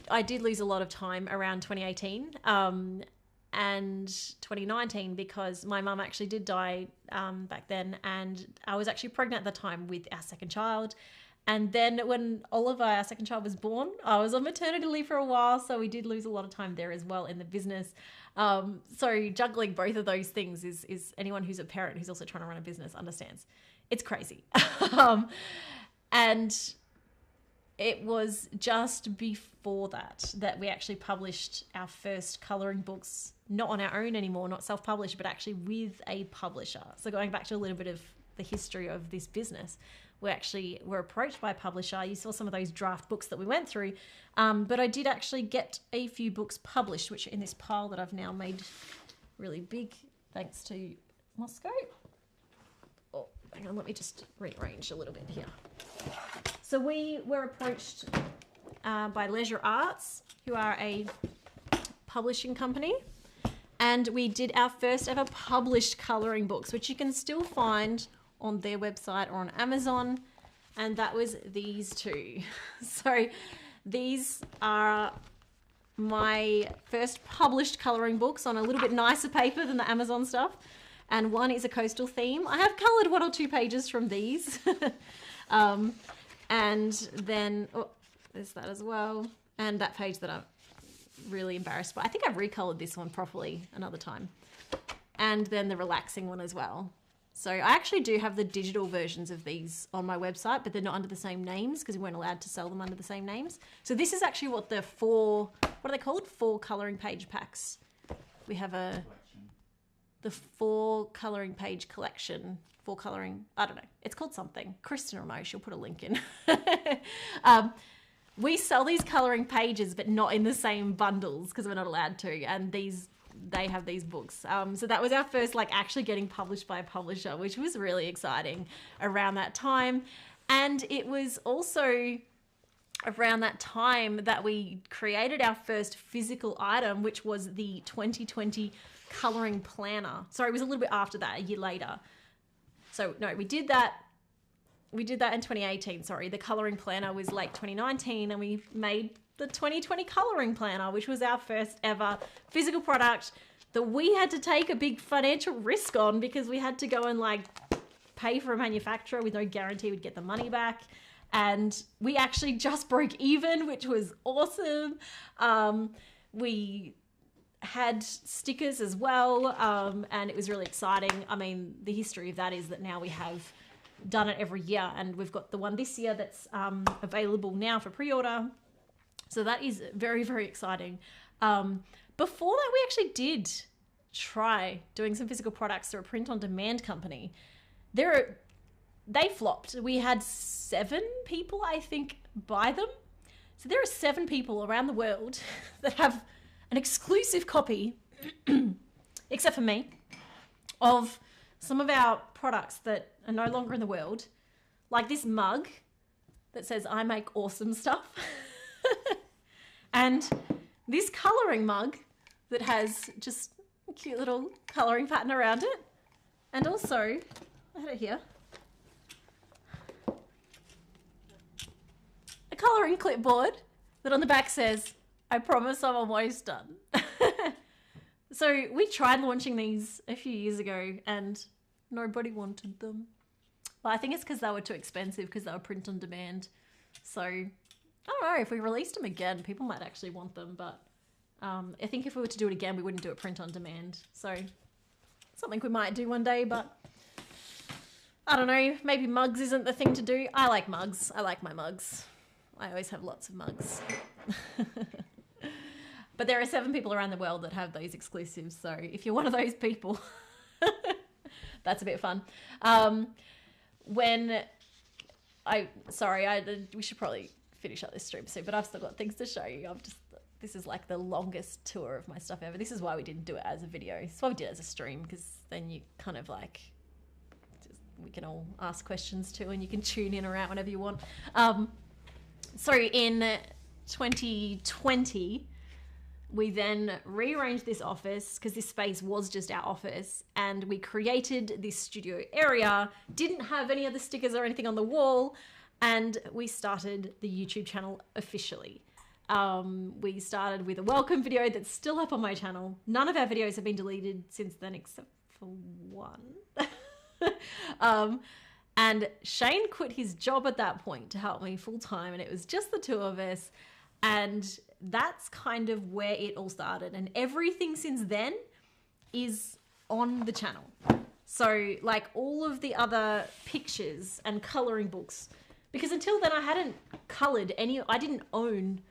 I did lose a lot of time around 2018. And 2019 because my mum actually did die back then, and I was actually pregnant at the time with our second child. And then when Oliver, our second child, was born, I was on maternity leave for a while, so we did lose a lot of time there as well in the business. So juggling both of those things is anyone who's a parent who's also trying to run a business understands. It's crazy. And it was just before that we actually published our first colouring books, not on our own anymore, not self-published, but actually with a publisher. So going back to a little bit of the history of this business, we actually were approached by a publisher. You saw some of those draft books that we went through, but I did actually get a few books published, which are in this pile that I've now made really big, thanks to Mosko. Oh, hang on, let me just rearrange a little bit here. So we were approached by Leisure Arts, who are a publishing company, and we did our first ever published colouring books, which you can still find on their website or on Amazon, and that was these two. So these are my first published colouring books on a little bit nicer paper than the Amazon stuff, and one is a coastal theme. I have coloured 1 or 2 pages from these. And then, oh, there's that as well. And that page that I'm really embarrassed by. I think I've recolored this one properly another time. and then the relaxing one as well. So I actually do have the digital versions of these on my website, but they're not under the same names because we weren't allowed to sell them under the same names. So this is actually what the what are they called? 4 colouring page packs. We have the 4 colouring page collection. 4 colouring, I don't know. It's called something. Kristen will know. She'll put a link in. We sell these colouring pages, but not in the same bundles because we're not allowed to. And they have these books. So that was our first like actually getting published by a publisher, which was really exciting around that time. And it was also around that time that we created our first physical item, which was the 2020 colouring planner. Sorry, it was a little bit after that, a year later. So no, we did that in 2018. Sorry, the colouring planner was late 2019, and we made the 2020 colouring planner, which was our first ever physical product that we had to take a big financial risk on because we had to go and like pay for a manufacturer with no guarantee we'd get the money back. And we actually just broke even, which was awesome. We had stickers as well, and it was really exciting. I mean, the history of that is that now we have done it every year, and we've got the one this year that's available now for pre-order. So that is very, very exciting. Before that, we actually did try doing some physical products through a print-on-demand company. They flopped. We had 7 people, I think, buy them. So there are 7 people around the world that have an exclusive copy, except for me, of some of our products that are no longer in the world. Like this mug that says, "I make awesome stuff." And this colouring mug that has just a cute little colouring pattern around it. And also, I had it here, a colouring clipboard that on the back says, "I promise I'm almost done." So we tried launching these a few years ago and nobody wanted them. But I think it's because they were too expensive because they were print on demand. So I don't know, if we released them again, people might actually want them, but I think if we were to do it again, we wouldn't do it print on demand. So something we might do one day, but I don't know, maybe mugs isn't the thing to do. I like mugs. I like my mugs. I always have lots of mugs. But there are 7 people around the world that have those exclusives. So if you're one of those people, that's a bit fun. We should probably finish up this stream soon, but I've still got things to show you. This is like the longest tour of my stuff ever. This is why we didn't do it as a video. This is why we did it as a stream, because then you kind of like, we can all ask questions too, and you can tune in or out whenever you want. So in 2020, we then rearranged this office because this space was just our office, and we created this studio area, didn't have any other stickers or anything on the wall, and we started the YouTube channel officially. We started with a welcome video that's still up on my channel. None of our videos have been deleted since then except for one. And Shane quit his job at that point to help me full time, and it was just the 2 of us. And that's kind of where it all started. And everything since then is on the channel. So like all of the other pictures and coloring books, because until then I hadn't colored I didn't own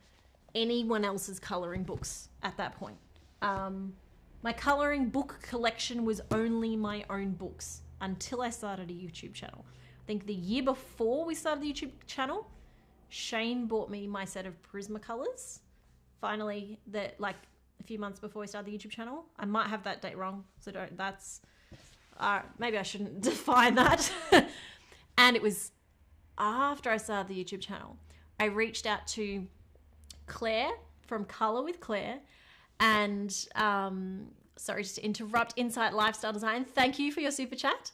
anyone else's coloring books at that point. My coloring book collection was only my own books until I started a YouTube channel. I think the year before we started the YouTube channel, Shane bought me my set of Prismacolors. Finally, like a few months before we started the YouTube channel. I might have that date wrong, so maybe I shouldn't define that. And it was after I started the YouTube channel, I reached out to Claire from Color with Claire, and sorry, just to interrupt, Insight Lifestyle Design, thank you for your super chat.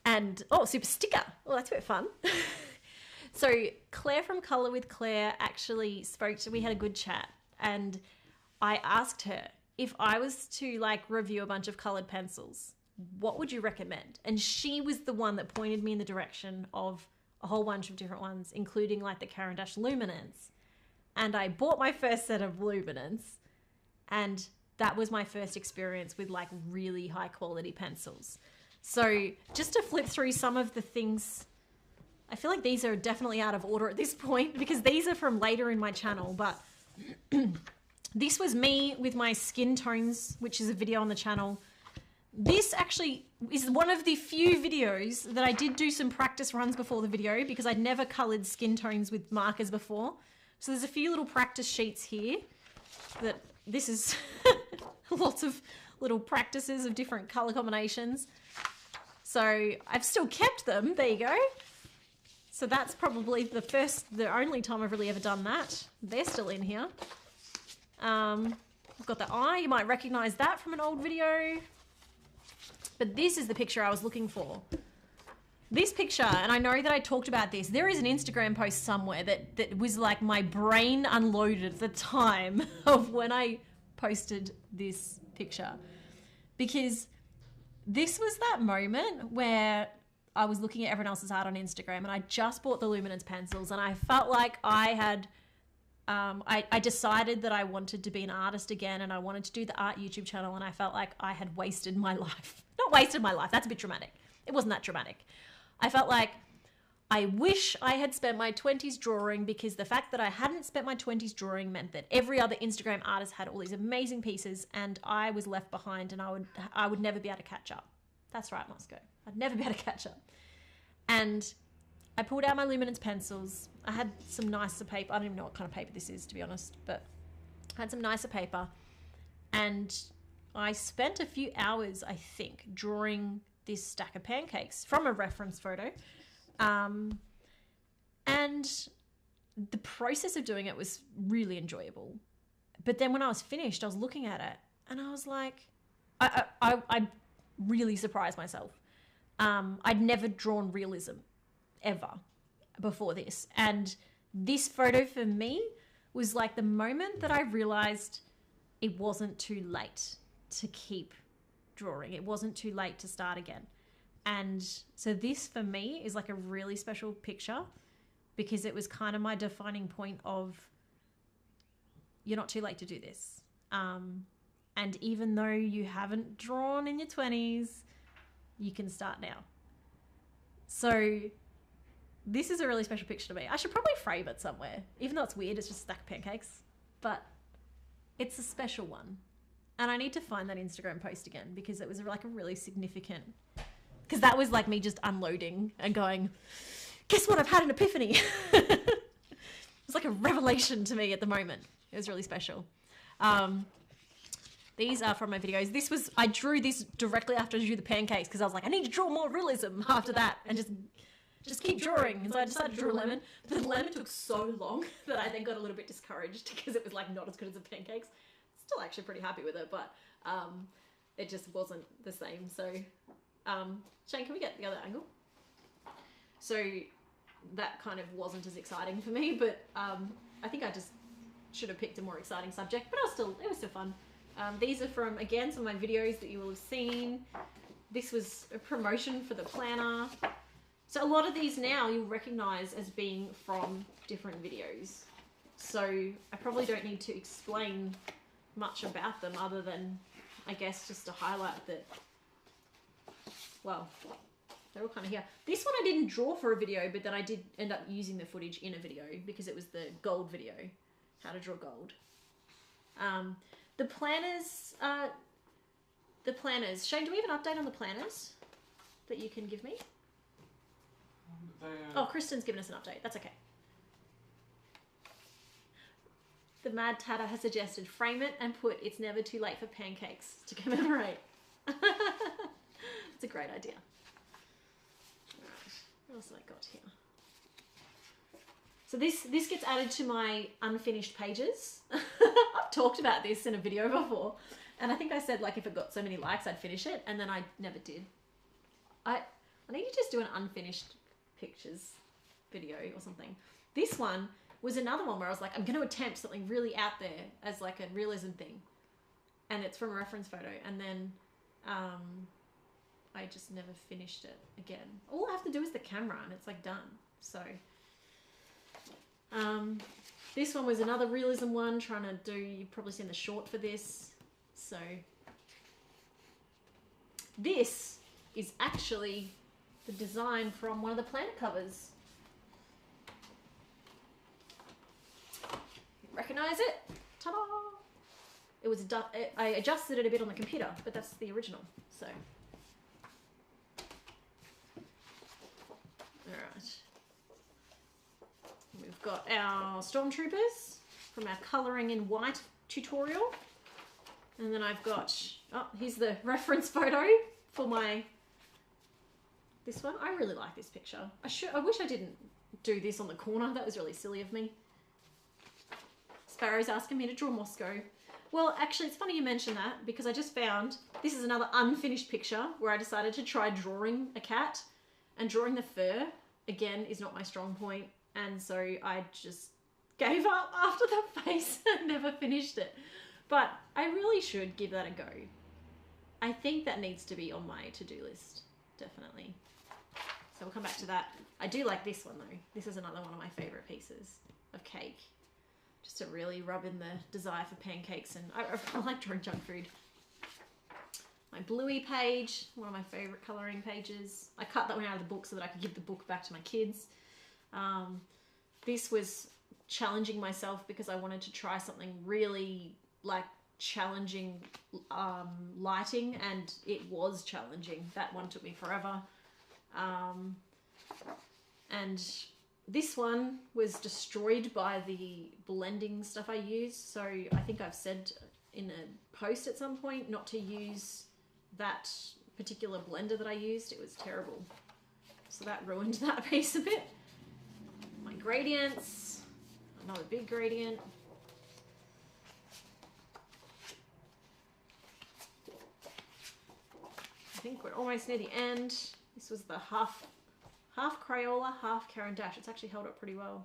And super sticker. Oh, that's a bit fun. So Claire from Color with Claire actually we had a good chat, and I asked her, if I was to like review a bunch of colored pencils, what would you recommend? And she was the one that pointed me in the direction of a whole bunch of different ones, including like the Caran d'Ache Luminance. And I bought my first set of Luminance, and that was my first experience with like really high quality pencils. So just to flip through some of the things, I feel like these are definitely out of order at this point because these are from later in my channel, but this was me with my skin tones, which is a video on the channel. This actually is one of the few videos that I did do some practice runs before the video because I'd never colored skin tones with markers before. So there's a few little practice sheets here that this is lots of little practices of different color combinations. So I've still kept them. There you go. So that's probably the only time I've really ever done that. They're still in here. I've got the eye. You might recognize that from an old video. But this is the picture I was looking for. This picture, and I know that I talked about this, there is an Instagram post somewhere that was like my brain unloaded at the time of when I posted this picture. Because this was that moment where I was looking at everyone else's art on Instagram and I just bought the luminance pencils and I felt like I had, I decided that I wanted to be an artist again and I wanted to do the art YouTube channel and I felt like I had wasted my life. Not wasted my life, that's a bit dramatic. It wasn't that dramatic. I felt like I wish I had spent my 20s drawing because the fact that I hadn't spent my 20s drawing meant that every other Instagram artist had all these amazing pieces and I was left behind and I would never be able to catch up. That's right, Mosko. I'd never be able to catch up. And I pulled out my luminance pencils. I had some nicer paper. I don't even know what kind of paper this is, to be honest, but I had some nicer paper. And I spent a few hours, I think, drawing this stack of pancakes from a reference photo. And the process of doing it was really enjoyable. But then when I was finished, I was looking at it and I was like, I really surprised myself. I'd never drawn realism ever before this. And this photo for me was like the moment that I realized it wasn't too late to keep drawing. It wasn't too late to start again. And so this for me is like a really special picture because it was kind of my defining point of you're not too late to do this. And even though you haven't drawn in your 20s, you can start now. So this is a really special picture to me. I should probably frame it somewhere. Even though it's weird, it's just a stack of pancakes. But it's a special one. And I need to find that Instagram post again because it was like a really significant... Because that was like me just unloading and going, guess what? I've had an epiphany. It's like a revelation to me at the moment. It was really special. These are from my videos. I drew this directly after I drew the pancakes because I was like, I need to draw more realism after that and just keep drawing. And so I decided to draw a lemon. But the lemon took so long that I then got a little bit discouraged because it was like not as good as the pancakes. Still actually pretty happy with it, but it just wasn't the same. So Shane, can we get the other angle? So that kind of wasn't as exciting for me, but I think I just should have picked a more exciting subject, but it was still fun. These are from, again, some of my videos that you will have seen. This was a promotion for the planner. So a lot of these now you'll recognize as being from different videos. So I probably don't need to explain much about them other than, I guess, just to highlight that, well, they're all kind of here. This one I didn't draw for a video, but then I did end up using the footage in a video because it was the gold video, how to draw gold. The planners, Shane, do we have an update on the planners that you can give me? Oh, Kristen's given us an update. That's okay. The Mad Tatter has suggested frame it and put "It's never too late for pancakes" to commemorate. It's a great idea. Right, what else have I got here? So this gets added to my unfinished pages. I've talked about this in a video before, and I think I said like if it got so many likes I'd finish it, and then I never did. I need to just do an unfinished pictures video or something. This one was another one where I was like, I'm going to attempt something really out there as like a realism thing, and it's from a reference photo, and then I just never finished it again. All I have to do is the camera and it's like done. So this one was another realism one, trying to do, you've probably seen the short for this. So this is actually the design from one of the planet covers. Recognize it? Ta-da! It was I adjusted it a bit on the computer, but that's the original. So, all right. We've got our stormtroopers from our colouring in white tutorial, and then I've got, oh, here's the reference photo for this one. I really like this picture. I wish I didn't do this on the corner. That was really silly of me. Sparrow's asking me to draw Mosko. Well, actually, it's funny you mention that because I just found this is another unfinished picture where I decided to try drawing a cat, and drawing the fur, again, is not my strong point. And so I just gave up after the face and never finished it. But I really should give that a go. I think that needs to be on my to-do list, definitely. So we'll come back to that. I do like this one though. This is another one of my favourite pieces of cake. Just to really rub in the desire for pancakes, and I like drawing junk food. My Bluey page, one of my favourite colouring pages. I cut that one out of the book so that I could give the book back to my kids. This was challenging myself because I wanted to try something really like challenging lighting, and it was challenging. That one took me forever. And this one was destroyed by the blending stuff I used, so I think I've said in a post at some point not to use that particular blender that I used. It was terrible. So that ruined that piece a bit. My gradients, another big gradient. I think we're almost near the end. This was the half Crayola, half Caran d'Ache. It's actually held up pretty well.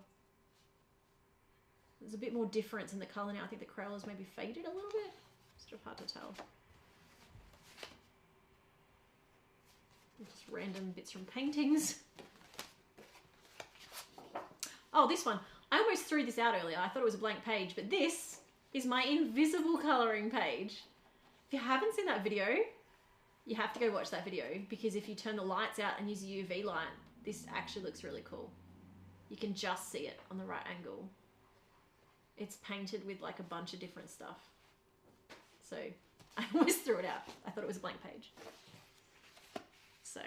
There's a bit more difference in the colour now. I think the Crayola's maybe faded a little bit. Sort of hard to tell. Just random bits from paintings. Oh, this one. I almost threw this out earlier. I thought it was a blank page, but this is my invisible colouring page. If you haven't seen that video, you have to go watch that video, because if you turn the lights out and use a UV light, this actually looks really cool. You can just see it on the right angle. It's painted with like a bunch of different stuff. So I almost threw it out. I thought it was a blank page. So,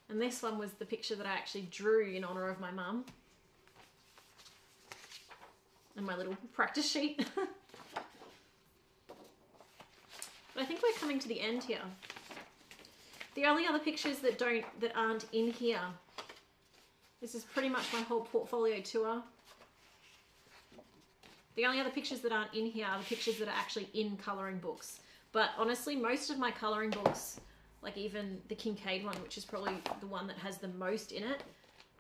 and this one was the picture that I actually drew in honor of my mum. And my little practice sheet. But I think we're coming to the end here. The only other pictures that aren't in here, this is pretty much my whole portfolio tour. The only other pictures that aren't in here are the pictures that are actually in colouring books. But honestly, most of my colouring books, like even the Kincaid one, which is probably the one that has the most in it,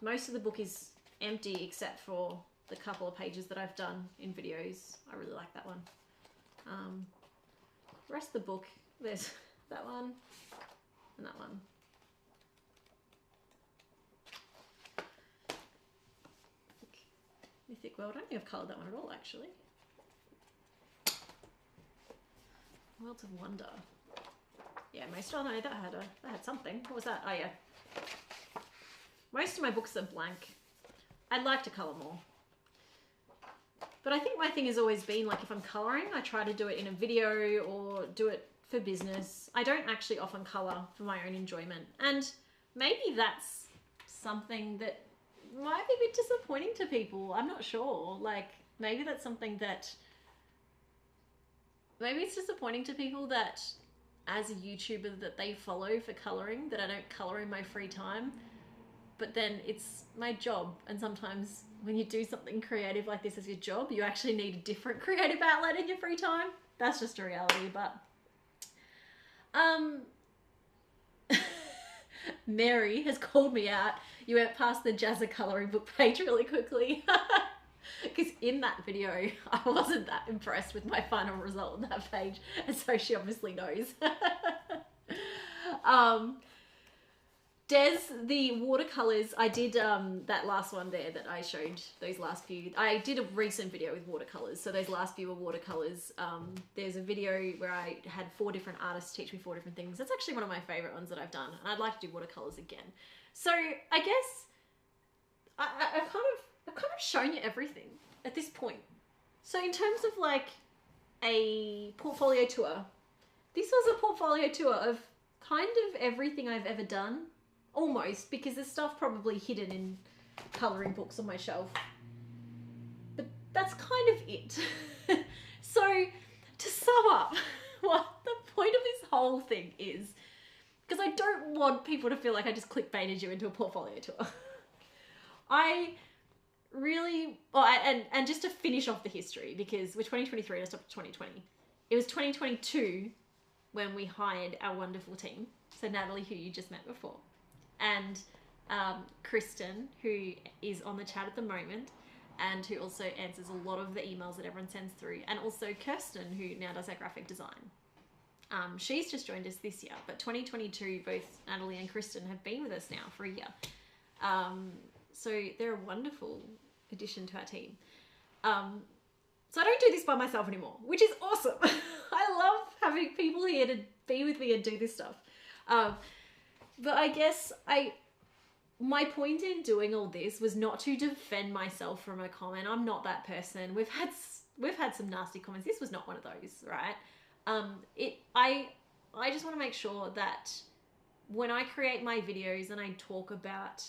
most of the book is empty except for the couple of pages that I've done in videos. I really like that one. The rest of the book, there's that one and that one. Mythic World. I don't think I've coloured that one at all, actually. Worlds of Wonder. Yeah, most. Oh no, that had something. What was that? Oh yeah. Most of my books are blank. I'd like to colour more. But I think my thing has always been, like, if I'm colouring, I try to do it in a video or do it for business. I don't actually often colour for my own enjoyment. And maybe that's something that might be a bit disappointing to people. I'm not sure. Like, maybe that's something that... Maybe it's disappointing to people that, as a YouTuber that they follow for colouring, that I don't colour in my free time. But then it's my job, and sometimes when you do something creative like this as your job, you actually need a different creative outlet in your free time. That's just a reality, but... Mary has called me out. You went past the Jazza colouring book page really quickly. Because in that video, I wasn't that impressed with my final result on that page, and so she obviously knows. Des, the watercolors, I did that last one there that I showed, those last few. I did a recent video with watercolors, so those last few were watercolors. There's a video where I had 4 different artists teach me 4 different things. That's actually one of my favorite ones that I've done, and I'd like to do watercolors again. So I guess I've kind of shown you everything at this point. So in terms of like a portfolio tour, this was a portfolio tour of kind of everything I've ever done. Almost, because there's stuff probably hidden in colouring books on my shelf. But that's kind of it. So, to sum up, what the point of this whole thing is, because I don't want people to feel like I just clickbaited you into a portfolio tour. I really, and just to finish off the history, because we're 2023 and I stopped at 2020. It was 2022 when we hired our wonderful team. So Natalie, who you just met before, and Kristen, who is on the chat at the moment and who also answers a lot of the emails that everyone sends through, and also Kirsten, who now does our graphic design. She's just joined us this year, but 2022, both Natalie and Kristen have been with us now for a year. So they're a wonderful addition to our team. So I don't do this by myself anymore, which is awesome. I love having people here to be with me and do this stuff. But I guess my point in doing all this was not to defend myself from a comment. I'm not that person. We've had some nasty comments. This was not one of those, right? I just want to make sure that when I create my videos and I talk about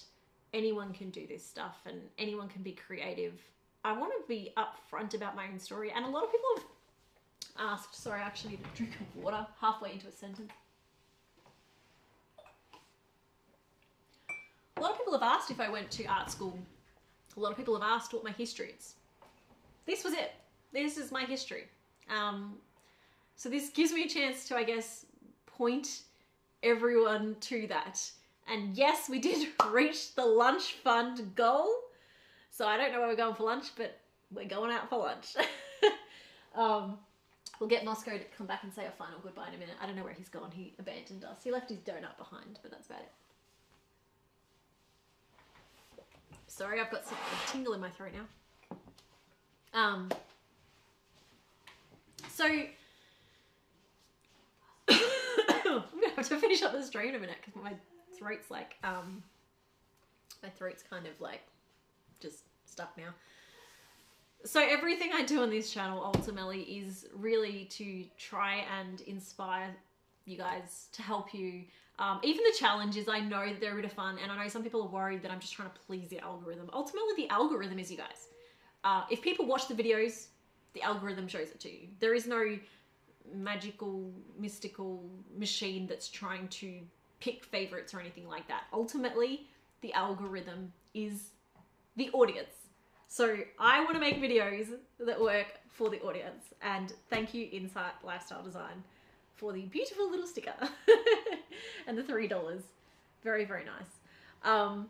anyone can do this stuff and anyone can be creative, I want to be upfront about my own story. And a lot of people have asked, sorry, I actually need a drink of water halfway into a sentence. A lot of people have asked if I went to art school. A lot of people have asked what my history is. This was it. This is my history. So this gives me a chance to, I guess, point everyone to that. And yes, we did reach the lunch fund goal. So I don't know where we're going for lunch, but we're going out for lunch. We'll get Mosko to come back and say a final goodbye in a minute. I don't know where he's gone. He abandoned us. He left his donut behind, but that's about it. Sorry, I've got a tingle in my throat now. So I'm gonna have to finish up the stream in a minute because my throat's like my throat's kind of like just stuck now. So everything I do on this channel ultimately is really to try and inspire you guys, to help you. Even the challenges, I know that they're a bit of fun, and I know some people are worried that I'm just trying to please the algorithm. Ultimately, the algorithm is you guys. If people watch the videos, the algorithm shows it to you. There is no magical, mystical machine that's trying to pick favorites or anything like that. Ultimately, the algorithm is the audience. So I want to make videos that work for the audience. And thank you, Insight Lifestyle Design, for the beautiful little sticker and the $3. Very, very nice. I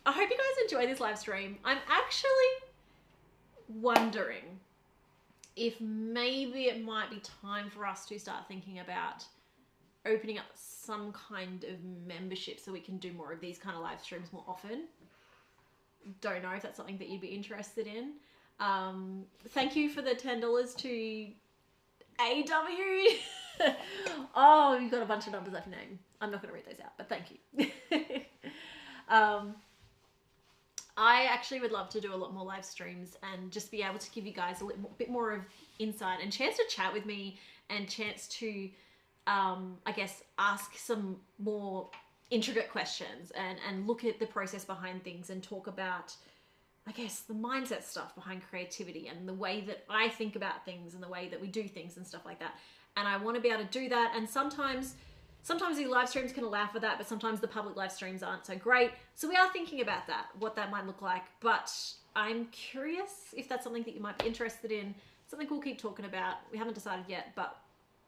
hope you guys enjoy this live stream. I'm actually wondering if maybe it might be time for us to start thinking about opening up some kind of membership so we can do more of these kind of live streams more often. Don't know if that's something that you'd be interested in. Thank you for the $10 to AW. Oh, you've got a bunch of numbers after your name. I'm not going to read those out, but thank you. I actually would love to do a lot more live streams and just be able to give you guys a bit more of insight and chance to chat with me and chance to, I guess, ask some more intricate questions and look at the process behind things and talk about, I guess, the mindset stuff behind creativity and the way that I think about things and the way that we do things and stuff like that. And I want to be able to do that. And sometimes the live streams can allow for that, but sometimes the public live streams aren't so great. So we are thinking about that, what that might look like. But I'm curious if that's something that you might be interested in, something we'll keep talking about. We haven't decided yet, but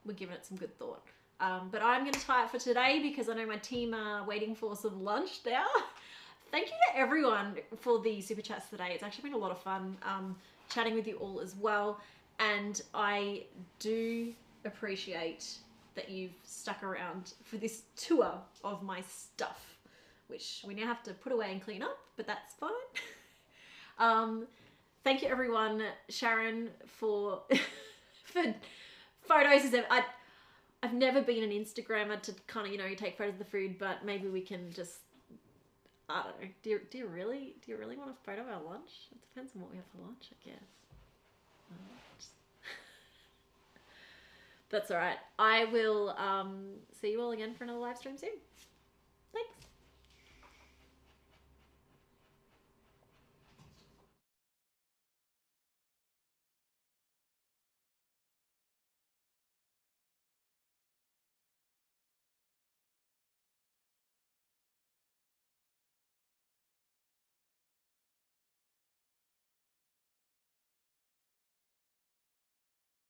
we're giving it some good thought. But I'm going to tie it for today because I know my team are waiting for some lunch now. Thank you to everyone for the super chats today. It's actually been a lot of fun chatting with you all as well. And I do appreciate that you've stuck around for this tour of my stuff, which we now have to put away and clean up, but that's fine. Thank you everyone, Sharon, for for photos. I've never been an Instagrammer to kind of, you know, take photos of the food, but maybe we can just, I don't know. Do you really want a photo of our lunch? It depends on what we have for lunch, I guess. That's all right. I will see you all again for another live stream soon.